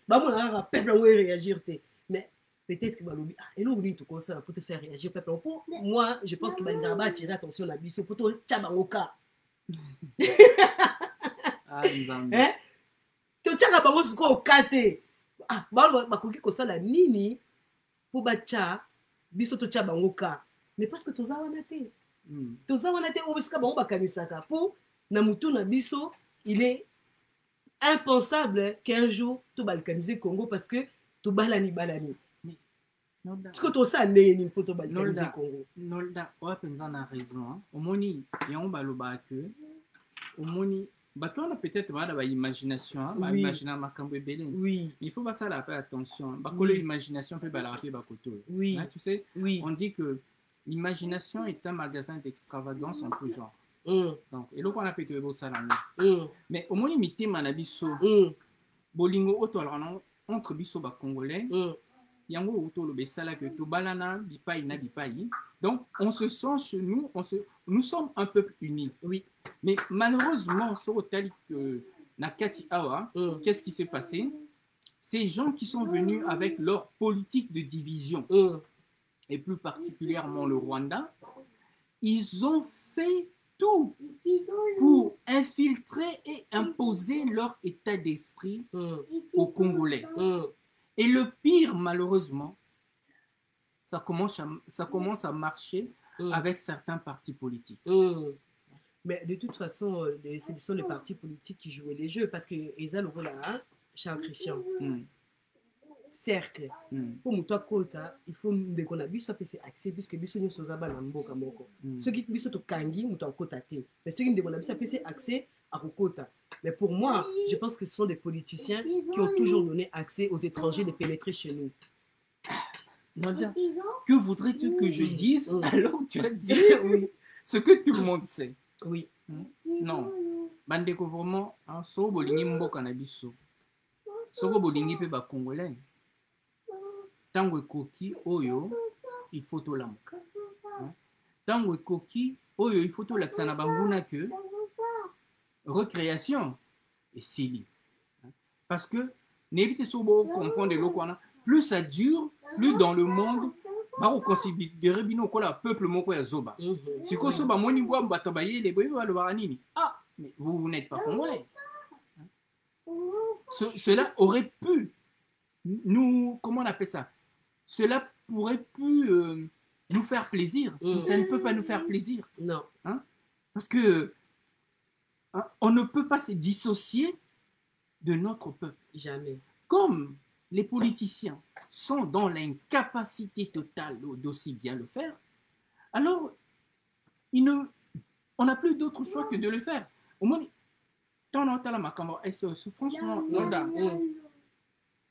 A: ba monaka peuple ngai réagir te mais peut-être que balobi et nous lui tout comme ça pour te faire réagir peuple pour moi je pense que ba attirer attention na biso pour to tchabangoka hein to tchaka bango siko okate bakoki kosala nini po bacha biso to tcha bango ka mais parce que toza wana te obisika bango bakanisaka po na mutu na biso il est impensable qu'un jour to balkaniser Congo parce que to balani Tuko to sa ndenge ni po to balkaniser Congo.
B: Nolda oa penza na raison omoni yango baloba que omoni bato wana peut-être bada ba imagination ba imaginer makambo ebele.
A: Oui,
B: il faut pas ça la faire attention bakolo imagination peut bala rapper bakoto.
A: Oui,
B: tu sais, on dit que l'imagination est un magasin d'extravagance en tout genre. Donc et donc on a peut-être beau ça là. Mais omoni mitema na biso bolingo oto alors entre biso ba congolais yango autour le sala que to balana bipai na bipai. Donc on se sent chez nous, nous sommes un peuple uni.
A: Oui.
B: Mais malheureusement sur tel que Nakati Awa, qu'est-ce qui s'est passé? Ces gens qui sont venus avec leur politique de division et plus particulièrement le Rwanda, ils ont fait tout pour infiltrer et imposer leur état d'esprit aux Congolais. Et le pire, malheureusement, ça commence à marcher avec certains partis politiques.
A: Mais de toute façon, ce sont les partis politiques qui jouaient les jeux parce que ils ont le rôle là, Charles Christian. Cercle. Pour moi, Kota, il faut qu'on a vu c'est accès puisque biso nous sommes à Mboka Moko. Ceux qui biso to kangi muto Kota te. Mais ceux qui demandent c'est accès à Kota. Mais pour moi, je pense que ce sont des politiciens qui ont toujours donné accès aux étrangers de pénétrer chez nous.
B: Que voudrais-tu que je dise alors tu as dit ce que tout le monde sait?
A: Oui.
B: Non. Bandeko vraiment, so bolingi mboka na biso. Soko bolingi pe ba congolais. Tango ekoki oyo il faut to lamuka. Tango ekoki oyo il faut to lakisa na banguna que recréation et sili. Parce que n'évitez sobo comprendre le quoi plus ça dure, plus dans le monde ba considérer bino ko la peuple moko ya zoba. Si ko soba moni ngwa batabaye les boyo ba lo nini. Ah, mais vous n'êtes pas congolais. Cela aurait pu nous, comment on appelle ça? Cela pourrait pu nous faire plaisir, mais ça ne peut pas nous faire plaisir.
A: Non.
B: Hein? Parce que on ne peut pas se dissocier de notre peuple.
A: Jamais.
B: Comme les politiciens sont dans l'incapacité totale d'aussi bien le faire, alors on n'a plus d'autre choix que de le faire. Au moins, franchement,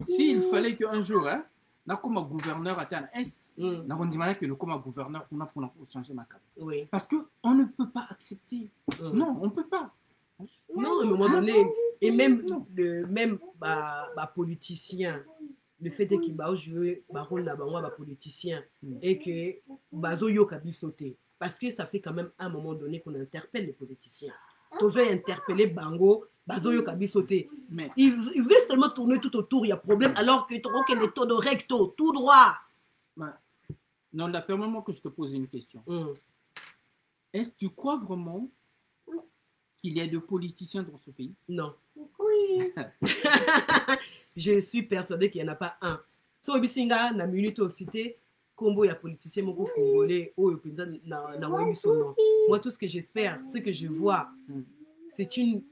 B: s'il fallait qu'un jour, comme gouverneur à Est, que nous comme gouverneur, on a pour changer ma carte.
A: Oui.
B: Parce qu'on ne peut pas accepter. Non, on ne peut pas.
A: Non, à un moment donné, et même politicien, le fait qu'il va jouer rôle là politicien et que bazo yo kabi sauter parce que ça fait quand même un moment donné qu'on interpelle les politiciens. Tous interpeller bango bazo yo kabi sauter. Mais il veut seulement tourner tout autour, il y a problème alors que tu que les taux de recto tout droit.
B: Non, là permets-moi que je te pose une question. Est-ce que tu crois vraiment qu'il y a de politiciens dans ce pays?
A: Non. Oui. Je suis persuadé qu'il n'y en a pas un. So bisinga na minute au cité combo, il y a politicien moko congolais, oh, moi, tout ce que j'espère, ce que je vois, c'est une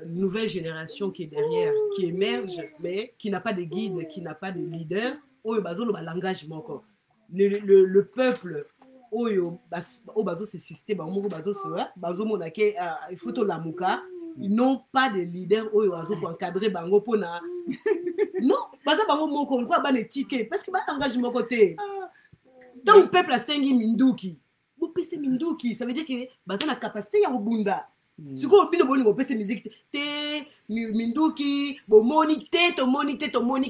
A: nouvelle génération qui est derrière, qui émerge, mais qui n'a pas de guide, qui n'a pas de leader. Oh, le langage manquant. Le peuple, oh, c'est système, il faut tout l'amuka. Ils n'ont pas de leader pour encadrer bango pona. Non, parce que bango moko quoi ban étiquette parce que ba engagement côté. Tant le peuple a sengi minduki. Vous pèsez minduki, ça veut dire que baza la capacité ya obunda. Si vous avez une bonne musique, Minduki, to moni,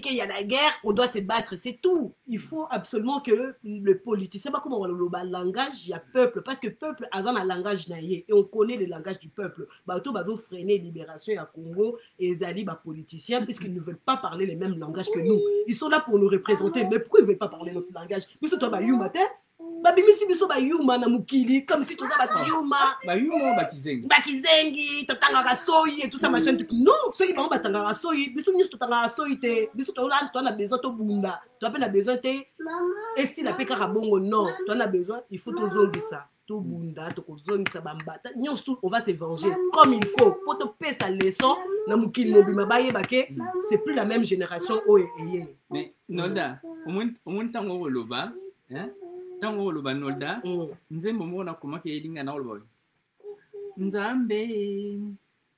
A: il y a la guerre, on doit se battre, c'est tout. Il faut absolument que le politicien, comment on le langage, il y a peuple, parce que peuple a un langage naïe, et on connaît le langage du peuple. Bato bazo freiner libération à Congo, et Zali, politiciens, puisqu'ils ne veulent pas parler les mêmes langages que nous. Ils sont là pour nous représenter, mais pourquoi ils ne veulent pas parler notre langage? Puisque toi, matin. Babimisi biso ba yuma na mukili comme si toza ba yuma bakizengi totanga soyi et tout ça machin tout non soki bango batanga soyi biso nyuso totanga soyi te biso to là toi na besoin to bunda tu as besoin te et si la peka bongo non toi na besoin il faut to zongisa to bunda to ko zongisa bambata nyuso on va se venger comme il faut pour te payer sa leçon na mukili mobima baye bake c'est plus la même génération
B: mais noda au moins tango loba hein tango loba nolda nzembo mona komaki elinga na loba nzambe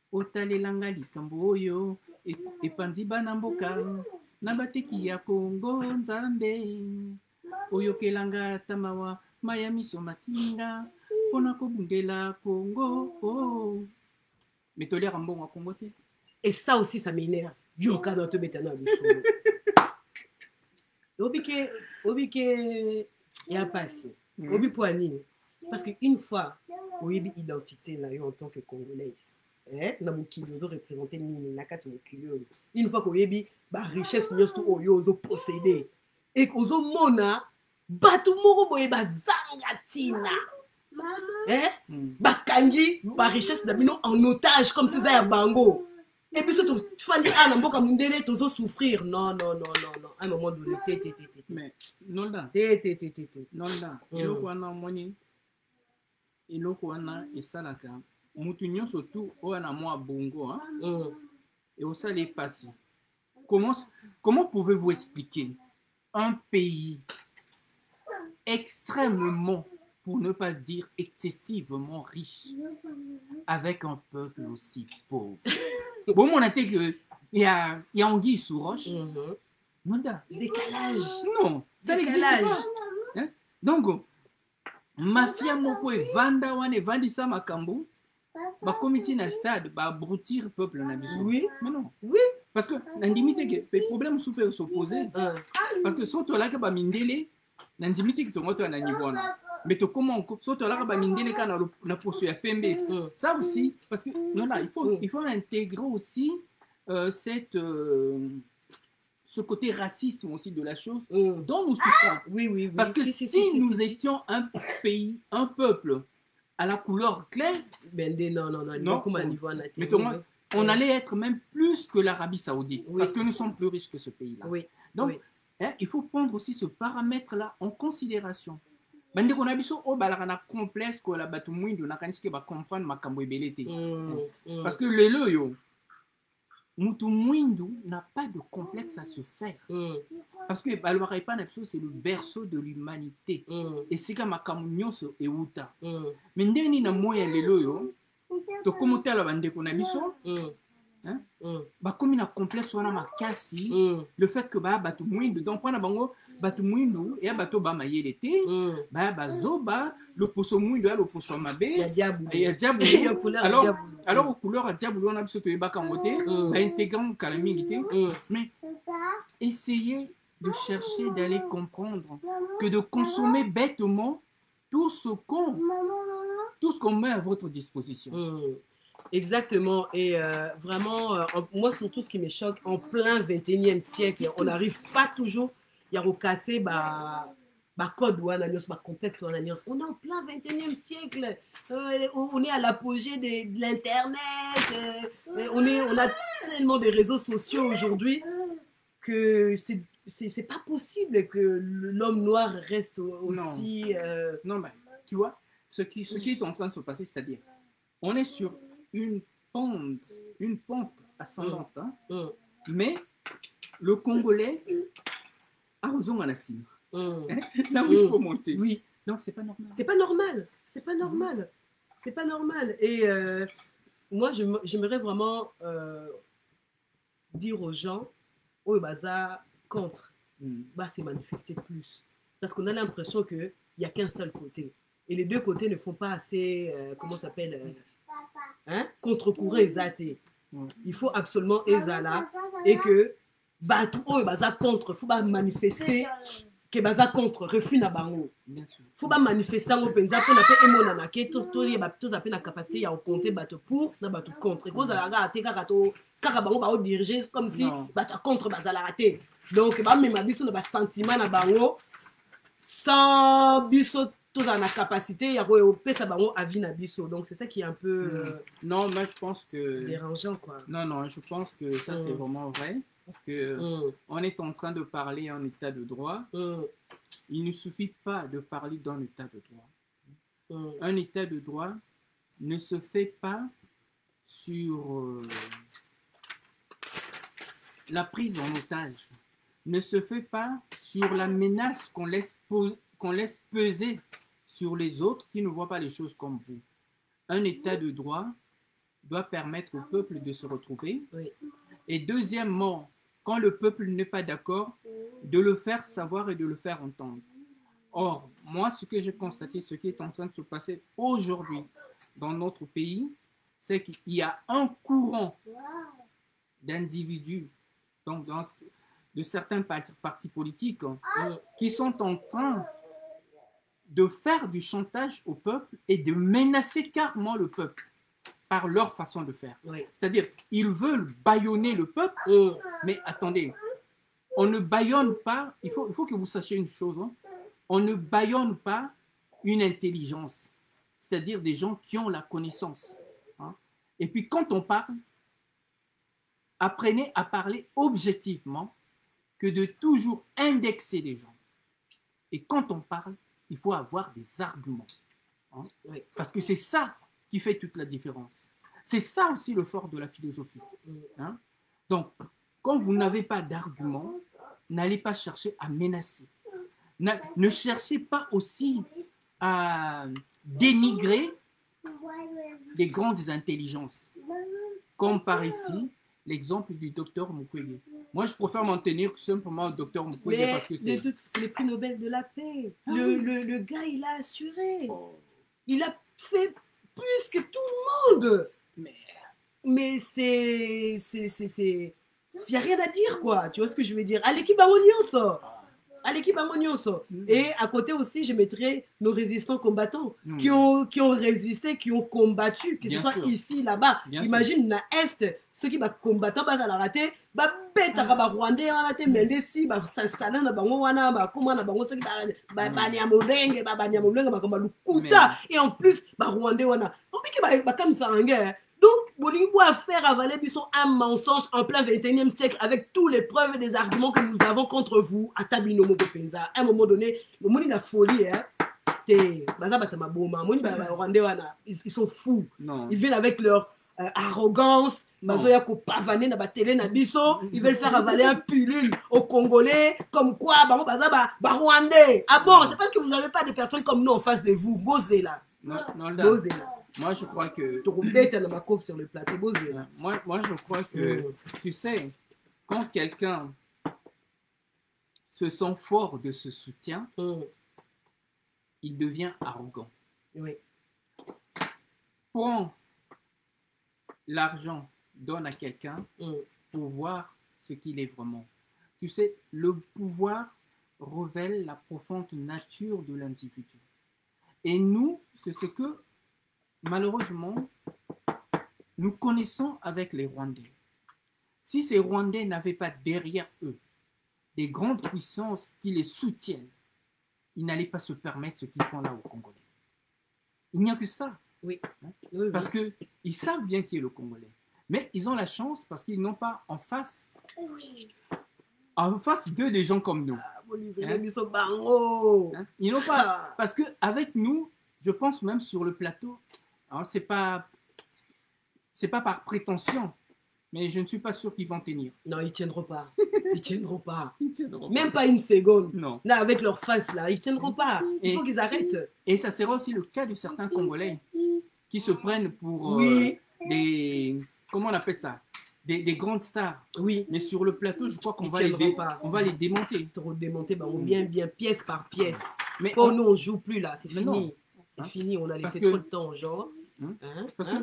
B: otalelanga likambo oyo epanzi bana mboka na bateki ya Kongo nzambe oyokelanga tamawa maya miso masinga pona kobundela Kongo oh mais tolera mbongo Kongo te
A: et ça aussi ça m'énerve yoka dans te betana obike il y a passé. Obi poani. Parce qu'une fois, oyebi identité na yo en tant que Congolaise. Na mukili ozo représenter nini na kati mukili oyo. Une fois koyebi ba richesse nyoso oyo ozo posséder. Et ozo mona batu moko boye bazanga tina. Bakangi ba richesse na bino en otage comme ces ya bango. Et puis surtout fali ana mboka mundele tozo souffrir. Non. À un moment donné
B: mais non là non là eloko wana esalaka mutu nyonso tu oyo na mwa bongo et au sale passé comment pouvez-vous expliquer un pays extrêmement, pour ne pas dire excessivement riche avec un peuple aussi pauvre? Bon, on a dit que il y a anguille sous roche.
A: Décalage.
B: Non, ça n'existe pas. Hein? Donc, mafia moko e vanda wane vandisa makambo ba comité na stade ba abrutir peuple na biso.
A: Oui,
B: mais non.
A: Oui,
B: parce que n'indimité que les problèmes super s'opposer. Parce que surtout là que ba mindele n'indimité que ton autre na niveau na. Mais to comment surtout là que ba mindele kana na poso ya pembe. Ça aussi parce que non là il faut intégrer aussi ce côté racisme aussi de la chose dont nous souffrons.
A: Oui.
B: Parce que si nous étions un pays, un peuple à la couleur claire,
A: non.
B: Mais on allait être même plus que l'Arabie Saoudite, parce que nous sommes plus riches que ce pays-là. Donc, il faut prendre aussi ce paramètre-là en considération. Parce que les loyaux, Mutu Mwindu n'a pas de complexe à se faire. Parce que c'est le berceau de l'humanité. Et c'est comme Makamunyoso et Uta. Mais ndeni na moya lelo yo, to komote la bande ko na biso, ba komi na complexe wana makasi, le fait que batu Mwindu, donc wana bango batu Mwindu et bato ba mayele te, ba zoba le poso Mwindu et le poso mabe, il y a diable. Alors aux couleurs à diable on a biso to ebaka ngote, ba intégrant kalamingité, mais essayez de chercher d'aller comprendre que de consommer bêtement tout ce qu'on met à votre disposition.
A: Exactement. Et vraiment, moi, surtout ce qui me choque, en plein 21e siècle, on n'arrive pas toujours à recasser code ou analyse, complexe ou analyse. On est en plein 21e siècle. On est à l'apogée de l'Internet. On a tellement de réseaux sociaux aujourd'hui que c'est pas possible que l'homme noir reste aussi...
B: Non, mais tu vois, ce qui est en train de se passer, c'est-à-dire, on est sur une pente ascendante, hein, mais le Congolais a raison à la cime. Là où il faut monter.
A: Oui.
B: Donc, c'est pas normal.
A: C'est pas normal. C'est pas normal. C'est pas normal. Et moi, j'aimerais vraiment dire aux gens, oh, bah, ça contre. Bah, c'est manifester plus. Parce qu'on a l'impression qu'il n'y a qu'un seul côté. Et les deux côtés ne font pas assez, comment ça s'appelle, contre-courant exaté. Il faut absolument ezala et que bah tout oh bah ça contre faut pas manifester que bah ça contre refus na bango faut pas manifester ngo penza pe na pe emona na ke to ya ba to za pe na capacité ya compter bato pour na bato contre ko za la te kaka bango ba diriger comme si bato contre ba za la raté donc ba même biso na ba sentiment na bango sans biso tous en la capacité, il y a avis na biso. Donc c'est ça qui est un peu
B: non, mais je pense que
A: dérangeant quoi.
B: Non, je pense que ça c'est vraiment vrai parce que on est en train de parler en état de droit. Il ne suffit pas de parler d'un état de droit. Un état de droit ne se fait pas sur la prise en otage, ne se fait pas sur la menace qu'on laisse peser sur les autres qui ne voient pas les choses comme vous. Un état de droit doit permettre au peuple de se retrouver. Oui. Et deuxièmement, quand le peuple n'est pas d'accord, de le faire savoir et de le faire entendre. Or, moi, ce que j'ai constaté, ce qui est en train de se passer aujourd'hui dans notre pays, c'est qu'il y a un courant d'individus, donc de certains partis politiques, qui sont en train de faire du chantage au peuple et de menacer carrément le peuple par leur façon de faire. Oui. C'est-à-dire, ils veulent bâillonner le peuple, mais attendez, on ne bâillonne pas, il faut que vous sachiez une chose, hein, on ne bâillonne pas une intelligence, c'est-à-dire des gens qui ont la connaissance. Hein. Et puis quand on parle, apprenez à parler objectivement que de toujours indexer les gens. Et quand on parle, il faut avoir des arguments. Hein? Oui. Parce que c'est ça qui fait toute la différence. C'est ça aussi le fort de la philosophie. Hein? Donc, quand vous n'avez pas d'arguments, n'allez pas chercher à menacer. Ne cherchez pas aussi à dénigrer les grandes intelligences. Comme par ici, l'exemple du docteur Mukwege. Moi, je préfère m'en tenir simplement au docteur Mukwege parce que c'est
A: le prix Nobel de la paix. Le gars, il a assuré. Il a fait plus que tout le monde. Mais c'est... Il n'y a rien à dire, quoi. Tu vois ce que je veux dire? À l'équipe Amonioso. À l'équipe Amonioso. Et à côté aussi, je mettrai nos résistants combattants qui ont résisté, qui ont combattu, que ce soit ici, là-bas. Imagine, na Est, ceux qui sont combattants, bah, ça l'a raté. Bah, bête, bah, Rwandais, on a mais si, bah, s'installer, bah, wana, bah, comment, bah, ceux qui, bah, Banyamolenge, bah, bah, comme Lukuta. Et en plus, bah, Rwandais, wana. On dit que, bah, comme ça, en guerre. Donc, Bolingo a faire avaler un mensonge en plein 21e siècle avec toutes les preuves et les arguments que nous avons contre vous à Tabinomo Penza. À un moment donné, le monde de la folie, hein. Ils sont fous. Non. Ils viennent avec leur arrogance. Ils veulent faire avaler un pilule aux Congolais. Comme quoi, Rwandais. Ah bon, c'est parce que vous n'avez pas des personnes comme nous en face de vous. Bosez là. Bosez là.
B: Moi, je crois que...
A: sur le plateau, Bosez là.
B: Moi, je crois que, tu sais, quand quelqu'un se sent fort de ce soutien, il devient arrogant. Oui. Prends l'argent, donne à quelqu'un pour voir ce qu'il est vraiment. Tu sais, le pouvoir révèle la profonde nature de l'individu. Et nous, c'est ce que, malheureusement, nous connaissons avec les Rwandais. Si ces Rwandais n'avaient pas derrière eux des grandes puissances qui les soutiennent, ils n'allaient pas se permettre ce qu'ils font là au Congolais. Il n'y a que ça. Oui. Hein? Oui. Parce qu'ils savent bien qui est le Congolais. Mais ils ont la chance parce qu'ils n'ont pas en face en face d'eux des gens comme nous.
A: Hein?
B: Ils n'ont pas, parce que avec nous, je pense même sur le plateau, c'est pas par prétention, mais je ne suis pas sûr qu'ils vont tenir.
A: Non, ils tiendront pas. Ils tiendront pas.
B: Ils tiendront
A: même pas une seconde.
B: Non.
A: Là, avec leur face là, ils tiendront pas. Il faut qu'ils arrêtent.
B: Et ça sera aussi le cas de certains Congolais qui se prennent pour des, comment on appelle ça, des grandes stars.
A: Oui.
B: Mais sur le plateau, je crois qu'on va les démonter.
A: Démonter, bien pièce par pièce. Mais pour nous, on joue plus là, c'est fini. C'est fini, on a laissé trop de temps, genre.
B: Parce que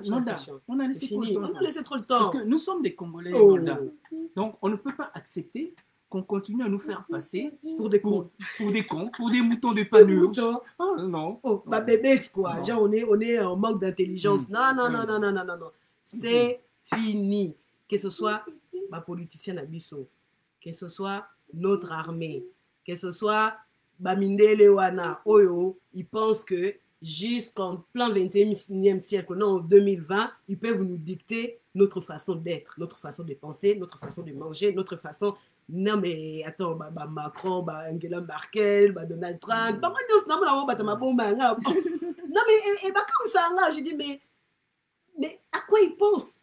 B: on a laissé trop de temps.
A: On a laissé trop de temps.
B: Parce que nous sommes des Congolais, donc on ne peut pas accepter qu'on continue à nous faire passer
A: pour des cons,
B: pour des moutons de panurge.
A: Oh non. Oh, bah bébé quoi. Non. Genre on est en manque d'intelligence. Non. C'est fini. Que ce soit ma politicienne à Bisso, que ce soit notre armée, que ce soit Bamindele Wana, Oyo, ils pensent que jusqu'en plein 21e siècle, non, en 2020, ils peuvent nous dicter notre façon d'être, notre façon de penser, notre façon de manger, notre façon... Non mais attends, Macron, Angela Merkel, Donald Trump, non mais comme ça, j'ai dit, mais à quoi ils pensent?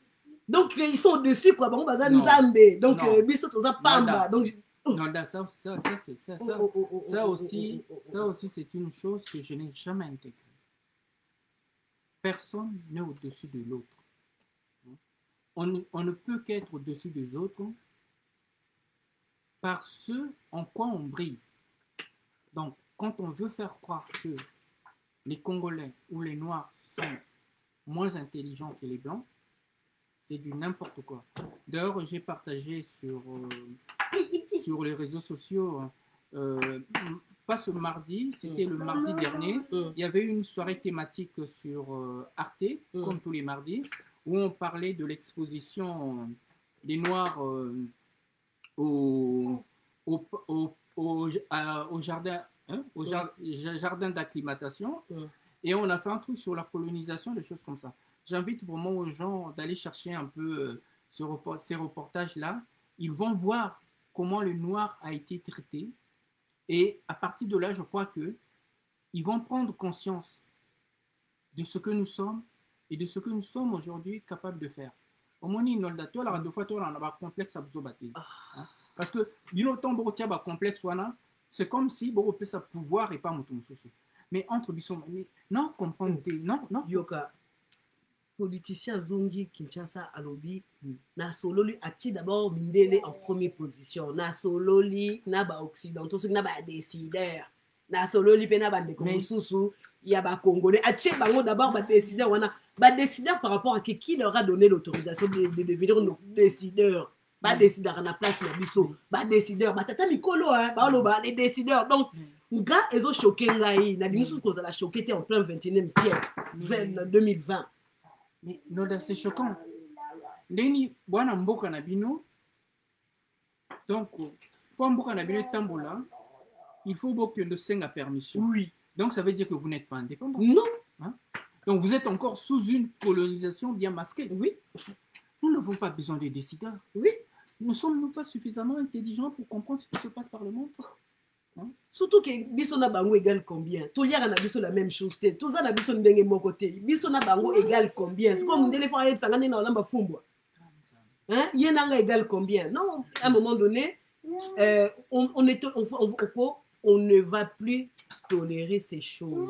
A: Donc ils sont dessus, quoi, donc Pamba, donc...
B: Non, ça aussi, c'est une chose que je n'ai jamais intégrée. Personne n'est au-dessus de l'autre. On ne peut qu'être au-dessus des autres par ce en quoi on brille. Donc, quand on veut faire croire que les Congolais ou les Noirs sont moins intelligents que les Blancs, c'est du n'importe quoi. D'ailleurs, j'ai partagé sur les réseaux sociaux, pas ce mardi, c'était le mardi dernier, il y avait une soirée thématique sur Arte, comme tous les mardis, où on parlait de l'exposition des Noirs au jardin, jardin d'acclimatation, et on a fait un truc sur la colonisation, des choses comme ça. J'invite vraiment aux gens d'aller chercher un peu ces reportages-là. Ils vont voir comment le noir a été traité. Et à partir de là, je crois qu'ils vont prendre conscience de ce que nous sommes et de ce que nous sommes aujourd'hui capables de faire. Au moins, il y a deux fois, on a un complexe à vous battre. Parce que, complexe, c'est comme si on peut sa pouvoir et pas mon souci. Mais entre Bisson, non, comprendre, non.
A: Yoka. Politicien Zongi Kinshasa Alobi, na sololi ati d'abord Mindele en première position. Na sololi na ba occidentaux, na ba décideur. Na sololi pe na ba ndeko il y a ba Congolais. Ati bango d'abord ba décideur wana. Ba décideur par rapport à qui leur a donné l'autorisation de devenir nos décideurs. Ba décideur na place na biso. Ba décideur, ba tata mikolo hein, ba loba les décideurs. Donc nga ezo choqué ngai na biso ko za la choqué en plein 21e siècle, 2020.
B: Mais non, c'est choquant. Ndeni bwana mboka na bino. Donc pour mboka na bino tambola, il faut que nous senga permission.
A: Oui.
B: Donc ça veut dire que vous n'êtes pas indépendant.
A: Non.
B: Hein? Donc vous êtes encore sous une colonisation bien masquée.
A: Oui.
B: Nous n'avons pas besoin de décideurs.
A: Oui.
B: Nous sommes pas suffisamment intelligents pour comprendre ce qui se passe par le monde.
A: Hein? Surtout que biso na bango égale combien? Tout yara na biso la même chose. Tout ça na biso ndenge moko te. Biso na bango égale combien? C'est comme ndele fa yet sangane na lamba fumbwa. Hein? Yenanga égale combien? Non, à un moment donné, on ne va plus tolérer ces choses.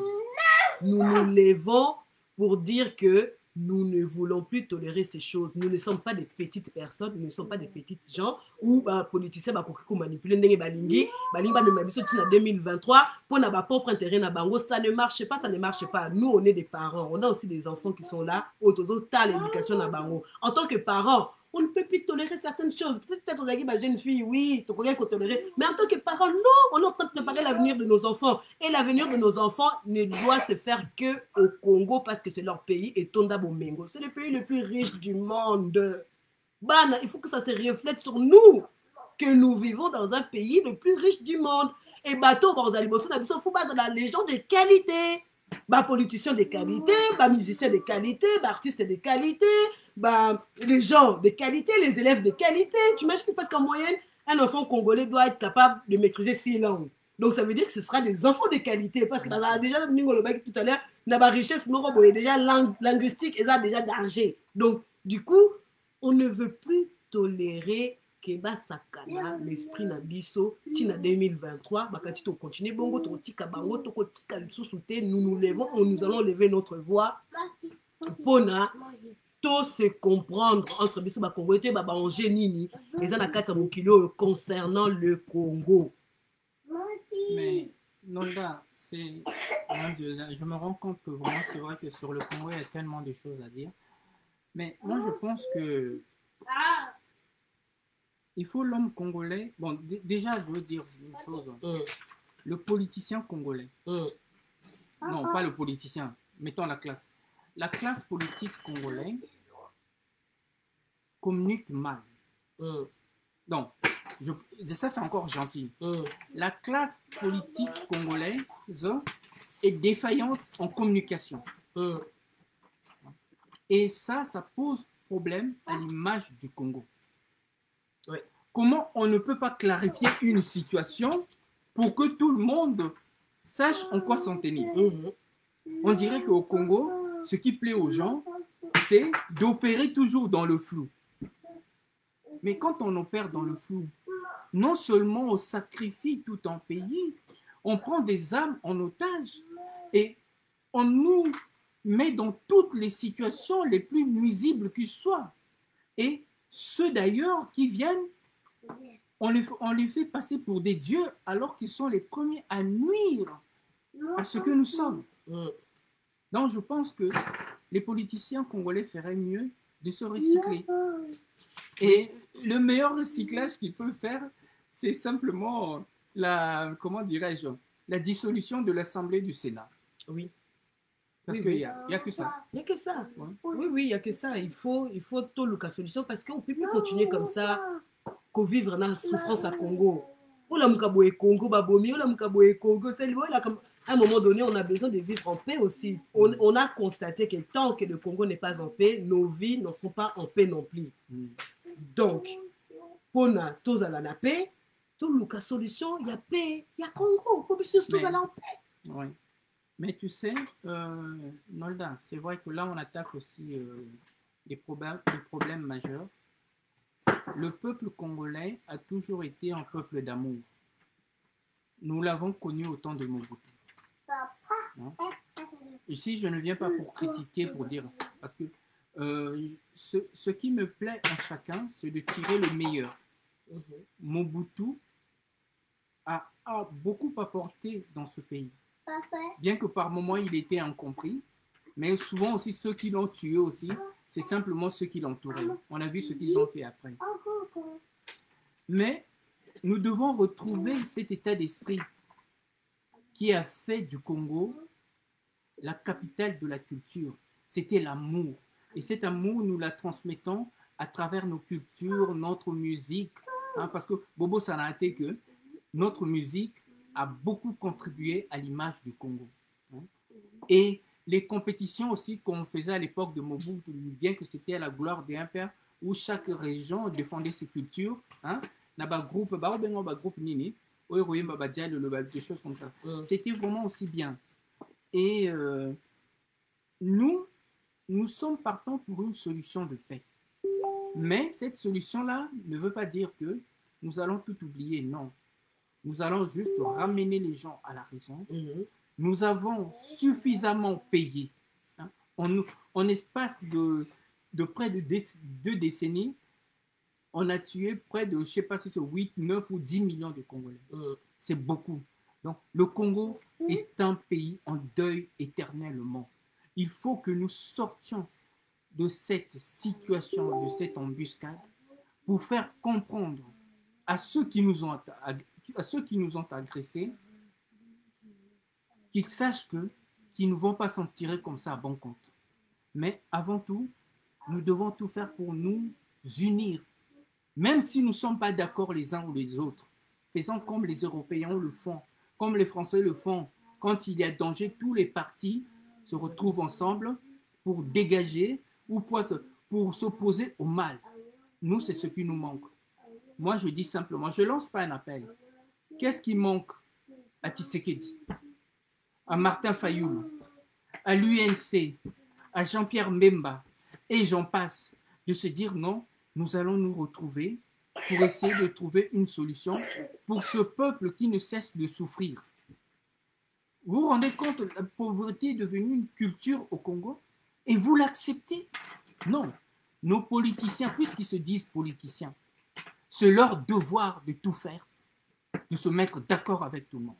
A: Nous nous levons pour dire que nous ne voulons plus tolérer ces choses. Nous ne sommes pas des petites personnes, nous ne sommes pas des petites gens ou politiciens qui manipulent ndenge balingi même biso tina 2023 pour na ba propre intérêt na bango. Ça ne marche pas, ça ne marche pas. Nous on est des parents, on a aussi des enfants qui sont là autour de l'éducation na bango. En tant que parents, on ne peut plus tolérer certaines choses. Peut-être aux ma jeune fille, oui, tu pourrais tolérer. Mais en tant que parents, non, on est en train de préparer l'avenir de nos enfants. Et l'avenir de nos enfants ne doit se faire qu'au Congo parce que c'est leur pays et Tonda Bomengo. C'est le pays le plus riche du monde. Bana, il faut que ça se reflète sur nous, que nous vivons dans un pays le plus riche du monde. Et bateau, il faut battre la légende de qualité. Politiciens de qualité, musiciens de qualité, artistes de qualité, les gens de qualité, les élèves de qualité. Tu imagines parce qu'en moyenne, Un enfant congolais doit être capable de maîtriser 6 langues. Donc ça veut dire que ce sera des enfants de qualité. Parce que déjà, tout à l'heure, la richesse déjà linguistique, et ça déjà danger. Donc du coup, on ne veut plus tolérer Keba Sakana, l'esprit na biso, tina 2023, bakati to continuer bongo to tika bango to tika lisusu, nous nous levons, nous allons lever notre voix pona tout se comprendre entre biso ba Congolais te ba banger nini eza na kati ya mokili concernant le Congo.
B: Mais Nolda, c'est je me rends compte que vraiment c'est vrai que sur le Congo il y a tellement de choses à dire. Mais moi je pense que il faut l'homme congolais. Bon, déjà, je veux dire une chose. Le politicien congolais. Non, pas le politicien. Mettons la classe. La classe politique congolaise communique mal. Donc, ça, c'est encore gentil. La classe politique congolaise est défaillante en communication. Et ça pose problème à l'image du Congo.
A: Ouais.
B: Comment on ne peut pas clarifier une situation pour que tout le monde sache en quoi s'en tenir. On dirait qu'au Congo, ce qui plaît aux gens, c'est d'opérer toujours dans le flou. Mais quand on opère dans le flou, non seulement on sacrifie tout un pays, on prend des âmes en otage et on nous met dans toutes les situations les plus nuisibles qui soient. Et ceux d'ailleurs qui viennent, on les fait passer pour des dieux alors qu'ils sont les premiers à nuire à ce que nous sommes. Donc je pense que les politiciens congolais feraient mieux de se recycler. Et le meilleur recyclage qu'ils peuvent faire, c'est simplement comment dirais-je, la dissolution de l'Assemblée du Sénat.
A: Oui.
B: Parce qu'il n'y a que ça.
A: Il n'y a que ça. Ouais. Oui, il n'y a que ça. Il faut tout la solution parce qu'on ne peut plus continuer comme ça, qu'on vivre dans la souffrance à Congo. Congo, Congo, à un moment donné, on a besoin de vivre en paix aussi. On a constaté que tant que le Congo n'est pas en paix, nos vies ne sont pas en paix non plus. Donc, pour tous à la paix, toute la solution, il y a paix, il y a Congo. Pour tous à la paix.
B: Oui. Mais tu sais, Nolda, c'est vrai que là, on attaque aussi des problèmes majeurs. Le peuple congolais a toujours été un peuple d'amour. Nous l'avons connu au temps de Mobutu. Hein? Ici, je ne viens pas pour critiquer, pour dire, parce que ce qui me plaît en chacun, c'est de tirer le meilleur. Mobutu a beaucoup apporté dans ce pays. Bien que par moments il était incompris, mais souvent aussi ceux qui l'ont tué aussi, c'est simplement ceux qui l'entouraient. On a vu ce qu'ils ont fait après. Mais nous devons retrouver cet état d'esprit qui a fait du Congo la capitale de la culture. C'était l'amour. Et cet amour, nous la transmettons à travers nos cultures, notre musique. Hein, parce que Bobo s'en a été que notre musique a beaucoup contribué à l'image du Congo. Hein. Et les compétitions aussi qu'on faisait à l'époque de Mobutu, bien que c'était à la gloire des impériaux, où chaque région défendait ses cultures, hein, groupe nini, des choses comme ça. C'était vraiment aussi bien. Et nous sommes partants pour une solution de paix. Mais cette solution-là ne veut pas dire que nous allons tout oublier, non. Nous allons juste ramener les gens à la raison. Nous avons suffisamment payé. Hein, en espace de près de 2 décennies, on a tué près de, je ne sais pas si c'est 8, 9 ou 10 millions de Congolais. C'est beaucoup. Donc, le Congo est un pays en deuil éternellement. Il faut que nous sortions de cette situation, de cette embuscade, pour faire comprendre à ceux qui nous ont agressés, qu'ils sachent qu'ils ne vont pas s'en tirer comme ça à bon compte. Mais avant tout, nous devons tout faire pour nous unir. Même si nous ne sommes pas d'accord les uns ou les autres, faisons comme les Européens le font, comme les Français le font. Quand il y a danger, tous les partis se retrouvent ensemble pour dégager ou pour s'opposer au mal. Nous, c'est ce qui nous manque. moi je dis simplement, je ne lance pas un appel. Qu'est-ce qui manque à Tshisekedi, à Martin Fayoulou, à l'UNC, à Jean-Pierre Mbemba, et j'en passe, de se dire non, nous allons nous retrouver pour essayer de trouver une solution pour ce peuple qui ne cesse de souffrir. Vous vous rendez compte, la pauvreté est devenue une culture au Congo et vous l'acceptez? Non. Nos politiciens, puisqu'ils se disent politiciens, c'est leur devoir de tout faire, de se mettre d'accord avec tout le monde.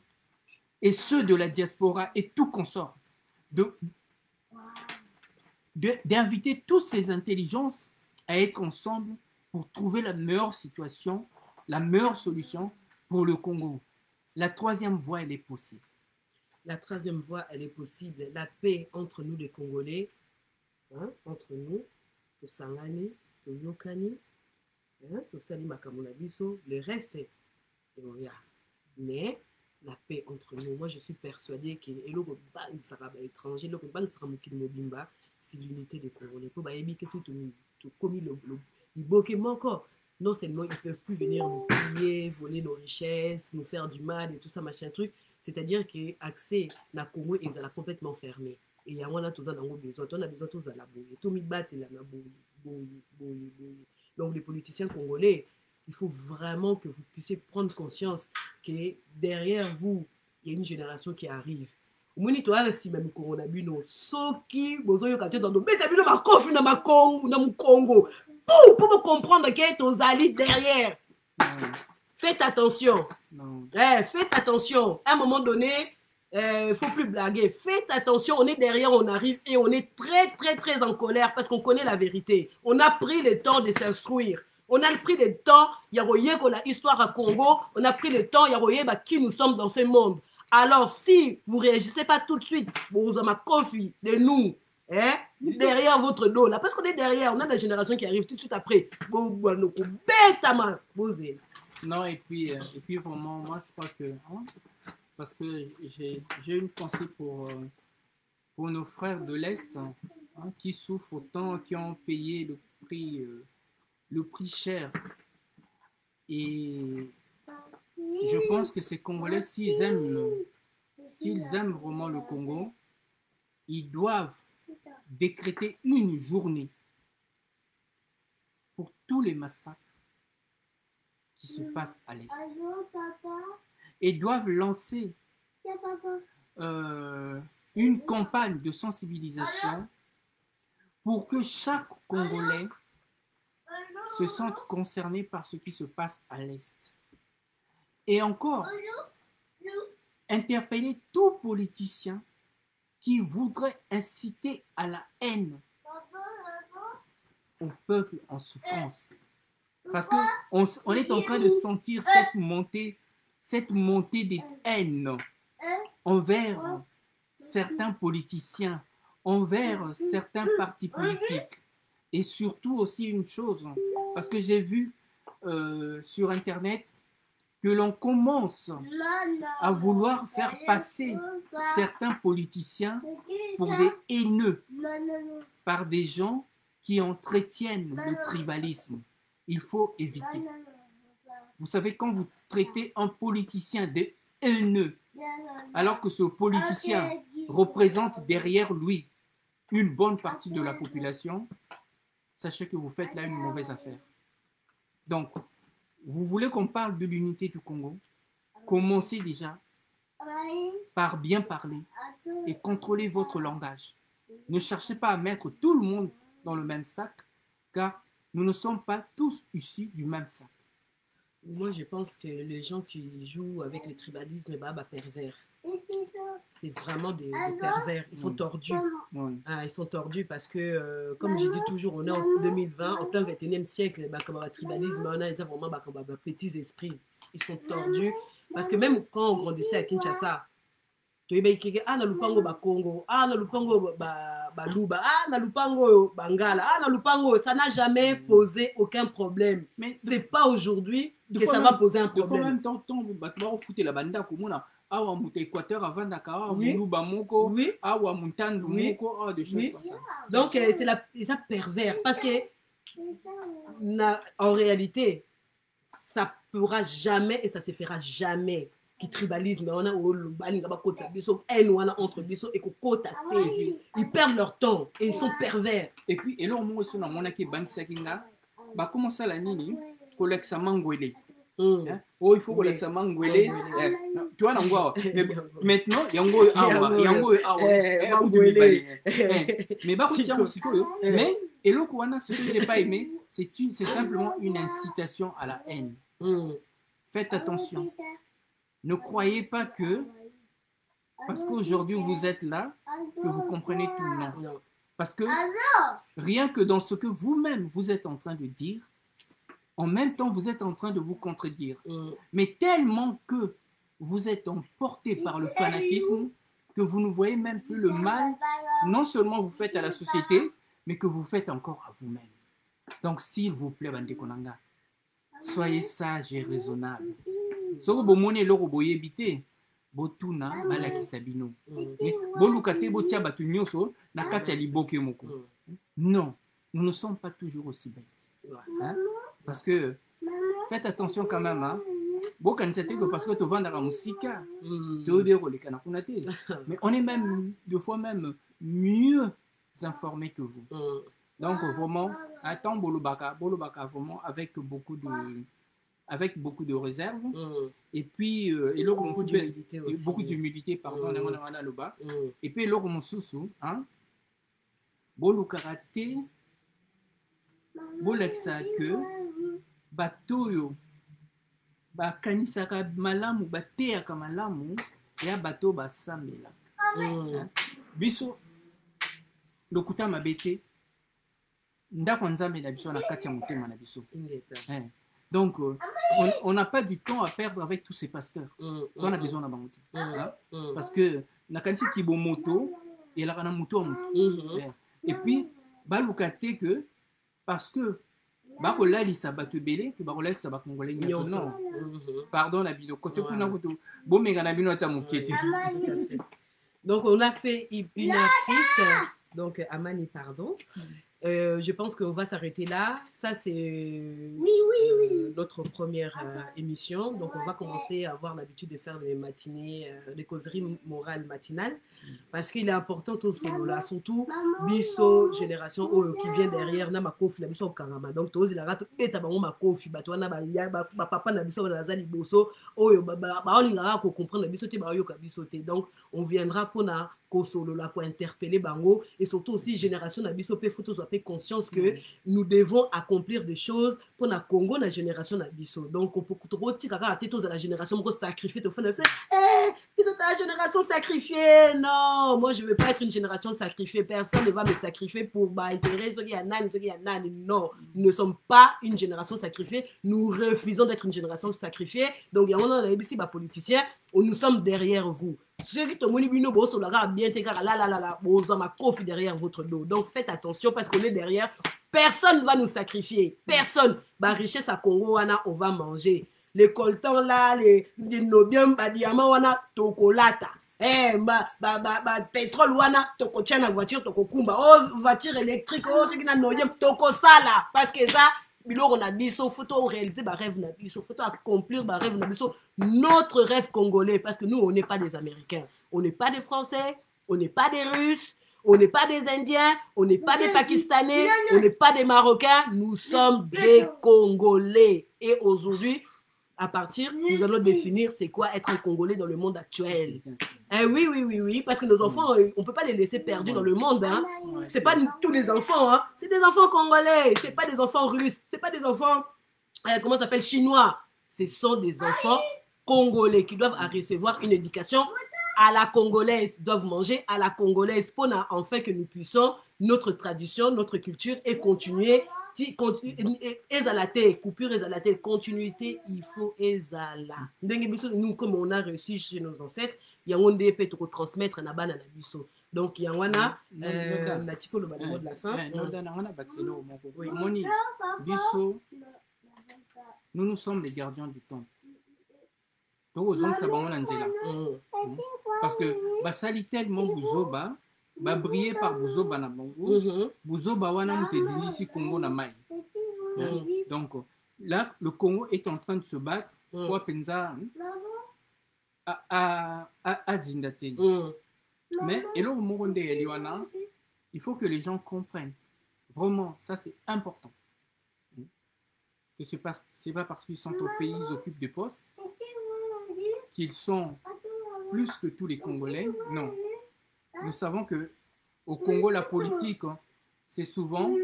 B: Et ceux de la diaspora et tout consort, d'inviter toutes ces intelligences à être ensemble pour trouver la meilleure situation, la meilleure solution pour le Congo. La troisième voie, elle est possible.
A: La troisième voie, elle est possible. La paix entre nous, les Congolais, hein, entre nous, au Sangani, au Yokani, au Salimakamabiso, le reste, mais la paix entre nous. Moi, je suis persuadée que l'étranger, c'est l'unité des Congolais. Non seulement ils ne peuvent plus venir nous piller, voler nos richesses, nous faire du mal et tout ça, machin truc. C'est-à-dire que l'accès à Congo est complètement fermé. Et il y a besoin, on a besoin tous à la bouille. Tout mi bat la bouille. Donc les politiciens congolais, il faut vraiment que vous puissiez prendre conscience que derrière vous, il y a une génération qui arrive. Moni to ala si même Congo na bino soki bozoyo katé dans beta bino makofi na makongo na mukongo pour comprendre que tos alliés derrière. Faites attention. Faites attention. À un moment donné, il ne faut plus blaguer. Faites attention, on est derrière, on arrive et on est très en colère parce qu'on connaît la vérité. On a pris le temps de s'instruire. On a pris le temps, il y a la histoire à Congo, on a pris le temps, il y a qui nous sommes dans ce monde. Alors, si vous ne réagissez pas tout de suite, vous avez ma confie de nous, derrière votre dos, là, parce qu'on est derrière, on a la génération qui arrive tout de suite après.
B: Non, et puis vraiment, moi, je crois que, parce que j'ai une pensée pour nos frères de l'Est qui souffrent autant, qui ont payé le prix cher. Et je pense que ces Congolais, s'ils aiment vraiment le Congo, ils doivent décréter une journée pour tous les massacres qui se passent à l'Est. Et doivent lancer une campagne de sensibilisation pour que chaque Congolais se sente concerné par ce qui se passe à l'Est. Et encore, interpeller tout politicien qui voudrait inciter à la haine au peuple en souffrance. Parce qu'on est en train de sentir cette montée de haine envers certains politiciens, envers certains partis politiques. Et surtout aussi une chose, parce que j'ai vu sur Internet que l'on commence à vouloir faire passer certains politiciens pour des haineux par des gens qui entretiennent le tribalisme. Il faut éviter. Vous savez, quand vous traitez un politicien de haineux, alors que ce politicien représente derrière lui une bonne partie de la population, sachez que vous faites là une mauvaise affaire. Donc, vous voulez qu'on parle de l'unité du Congo? Commencez déjà par bien parler et contrôler votre langage. Ne cherchez pas à mettre tout le monde dans le même sac, car nous ne sommes pas tous issus du même sac.
A: Moi, je pense que les gens qui jouent avec le tribalisme, pervers. C'est vraiment des pervers. Ils sont tordus. Ils sont tordus parce que, comme je dis toujours, on est en 2020, en plein 21e siècle, comme le tribalisme, on a vraiment des petits esprits. Ils sont tordus. Parce que même quand on grandissait à Kinshasa, na lupango Bakongo, na lupango Baluba, na lupango Bangala, na lupango, ça n'a jamais posé aucun problème. Mais c'est pas aujourd'hui que ça va poser un problème.
B: En même temps, on fout la banda comme on awa muta Équateur avant Dakar, Muluba Moko, awa Muntandu Moko, des choses comme ça.
A: Donc c'est ça pervers parce que en réalité, ça pourra jamais et ça se fera jamais qui tribalisme on a entre biso et ils perdent leur temps et ils sont pervers.
B: Et puis et là on a qui bansakinga ba comment ça la nini koleksa mangwele. Oh il faut koleksa mangwele. Tu vois ngwa maintenant yango mais ba ko tiens aussi mais et là ce que j'ai pas aimé c'est simplement une incitation à la haine. Faites attention. Ne croyez pas que, parce qu'aujourd'hui vous êtes là, que vous comprenez tout. Non. Parce que rien que dans ce que vous-même vous êtes en train de dire, en même temps vous êtes en train de vous contredire. Mais tellement que vous êtes emporté par le fanatisme que vous ne voyez même plus le mal, non seulement vous faites à la société, mais que vous faites encore à vous-même. Donc s'il vous plaît, Bande Konanga, soyez sages et raisonnables. Soko bomone loko boyebite botuna balakisa bino mais bolukate botia batu nyonso na kati ya liboke moko. Non, nous ne sommes pas toujours aussi bêtes, hein? Parce que faites attention quand même, hein? Bokanisa te parce que tu vends la musique mais on est même deux fois même mieux informés que vous. Donc vraiment attends bolobaka vraiment avec beaucoup de réserve et puis et là beaucoup d'humilité pardon et puis là on sous hein bolo karaté bolakisa que batoyo bakanisaka malamu bateyaka malamu ya bato basambela biso lokuta mabete ndako nzambe na biso na kati ya motema na biso. Donc, on n'a pas du temps à perdre avec tous ces pasteurs. On a besoin d'un banque. Parce que, la quantité qui est bon moto, et la rana moto. Et puis, balukate que, parce que, bakola li sabatu belé, que bakola li sabat congolais. Non. Pardon, la vidéo. Côté pour nous, bon, mais la vidéo est à mouketi.
A: Donc, on a fait une heure 6. Donc, Amani, pardon. Je pense qu'on va s'arrêter là. Ça, c'est notre première émission. Donc, on va commencer à avoir l'habitude de faire des matinées, des causeries morales matinales. Parce qu'il est important tout ce là, surtout biso génération qui vient derrière na makofi na biso karama. Donc, tozi la rate eta bango makofi bato na ba papa na biso na zali boso oyo ba on ira ko comprendre biso te ba yo ka biso te. Donc, on viendra pour na kosolo là pour interpeller bango et surtout aussi génération na biso pe photos soit conscience que nous devons accomplir des choses pour na Congo na génération na biso. Donc, on peut tika tête aux la génération pour sacrifier to faire biso ta génération sacrifiée. Non, moi je veux pas être une génération sacrifiée. Personne ne va me sacrifier pour intérêt ceux qui a nan. Non, nous ne sommes pas une génération sacrifiée. Nous refusons d'être une génération sacrifiée. Donc il y a un ici politiciens, nous sommes derrière vous. Ceux qui te monient bino bosso la bien te la bozo ma kofi derrière votre dos. Donc faites attention parce qu'on est derrière. Personne ne va nous sacrifier. Personne. Ba richesse à Congo on va manger. Les coltons là, les nobium, diamants wana tokolata. Pétrole wana toko tia na voiture toko kumba. Oh voiture électrique, oh ce qui na noyem toko sala parce que ça biloko na biso photo réaliser ba rêve na biso photo accomplir ba rêve na biso notre rêve congolais parce que nous on n'est pas des Américains, on n'est pas des Français, on n'est pas des Russes, on n'est pas des Indiens, on n'est pas des Pakistanais, on n'est pas des Marocains, nous sommes des Congolais et aujourd'hui à partir, nous allons définir c'est quoi être un Congolais dans le monde actuel. Oui, parce que nos enfants, on ne peut pas les laisser perdus dans le monde. Hein. Ce n'est pas tous les enfants, hein. C'est des enfants congolais, ce n'est pas des enfants russes, ce n'est pas des enfants, comment ça s'appelle, chinois. Ce sont des enfants congolais qui doivent recevoir une éducation à la congolaise, doivent manger à la congolaise pour enfin que nous puissions notre tradition, notre culture et continuer. Coupure ezalate, continuité, il faut ezala. Nous, comme on a reçu chez nos ancêtres, il y a un des peut transmettre na bana na biso. Donc il y a un la typo le mot de la fin.
B: Nous sommes les gardiens du temps. Parce que basali tellement buzoba ba briller par buzoba na bango buzoba wana mutedilisi Congo na mai. Donc Là, le Congo est en train de se battre pour Penza à Zindateni. Mais il faut que les gens comprennent. Vraiment, ça c'est important. Que ce n'est pas parce qu'ils sont au pays, ils occupent des postes, qu'ils sont plus que tous les Congolais. Non. Nous savons que au Congo, la politique, c'est souvent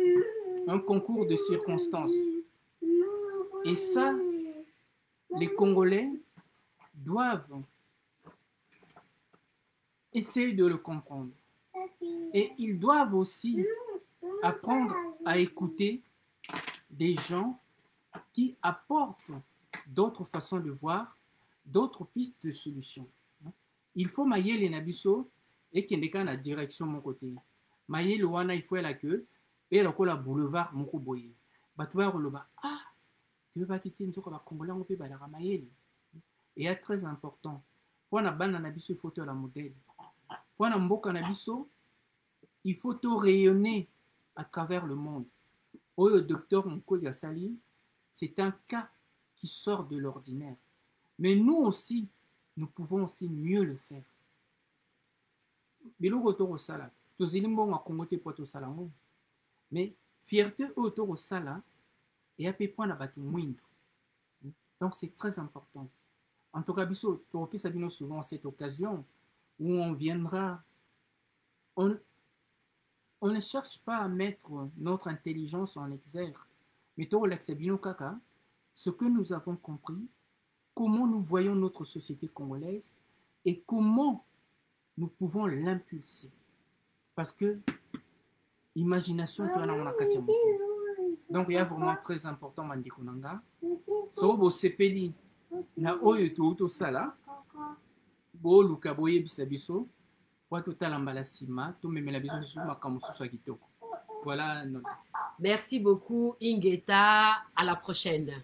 B: un concours de circonstances. Et ça, les Congolais doivent essayer de le comprendre. Et ils doivent aussi apprendre à écouter des gens qui apportent d'autres façons de voir, d'autres pistes de solutions. Il faut mailler les nabiso et qu'il n'y ait qu'à la direction de mon côté. Mailler le wana, il faut la queue et le cola boulevard mon boye. Batouar le bas. Ah, tu veux pas quitter une chose comme la Congolais, on peut la mailler. Et c'est très important. Pour la bande nabiso, il faut te la modèle. Pour la mboka nabiso, il faut tout rayonner à travers le monde. Oh, le docteur Mko Yassali, c'est un cas qui sort de l'ordinaire. Mais nous aussi, nous pouvons aussi mieux le faire. Mais fierté autour au sala et à peu près à donc c'est très important. En tout cas, souvent cette occasion où on viendra, on ne cherche pas à mettre notre intelligence en exergue, mais ce que nous avons compris, comment nous voyons notre société congolaise et comment nous pouvons l'impulser. Parce que imagination, donc il y a vraiment très important, Mandikonanga. Sobo sepeli na oyo to sala bo luka boye bisabiso wa totala mbala sima to memela biso su makambo susu kitoko. Voilà.
A: Merci beaucoup Ingeta, à la prochaine.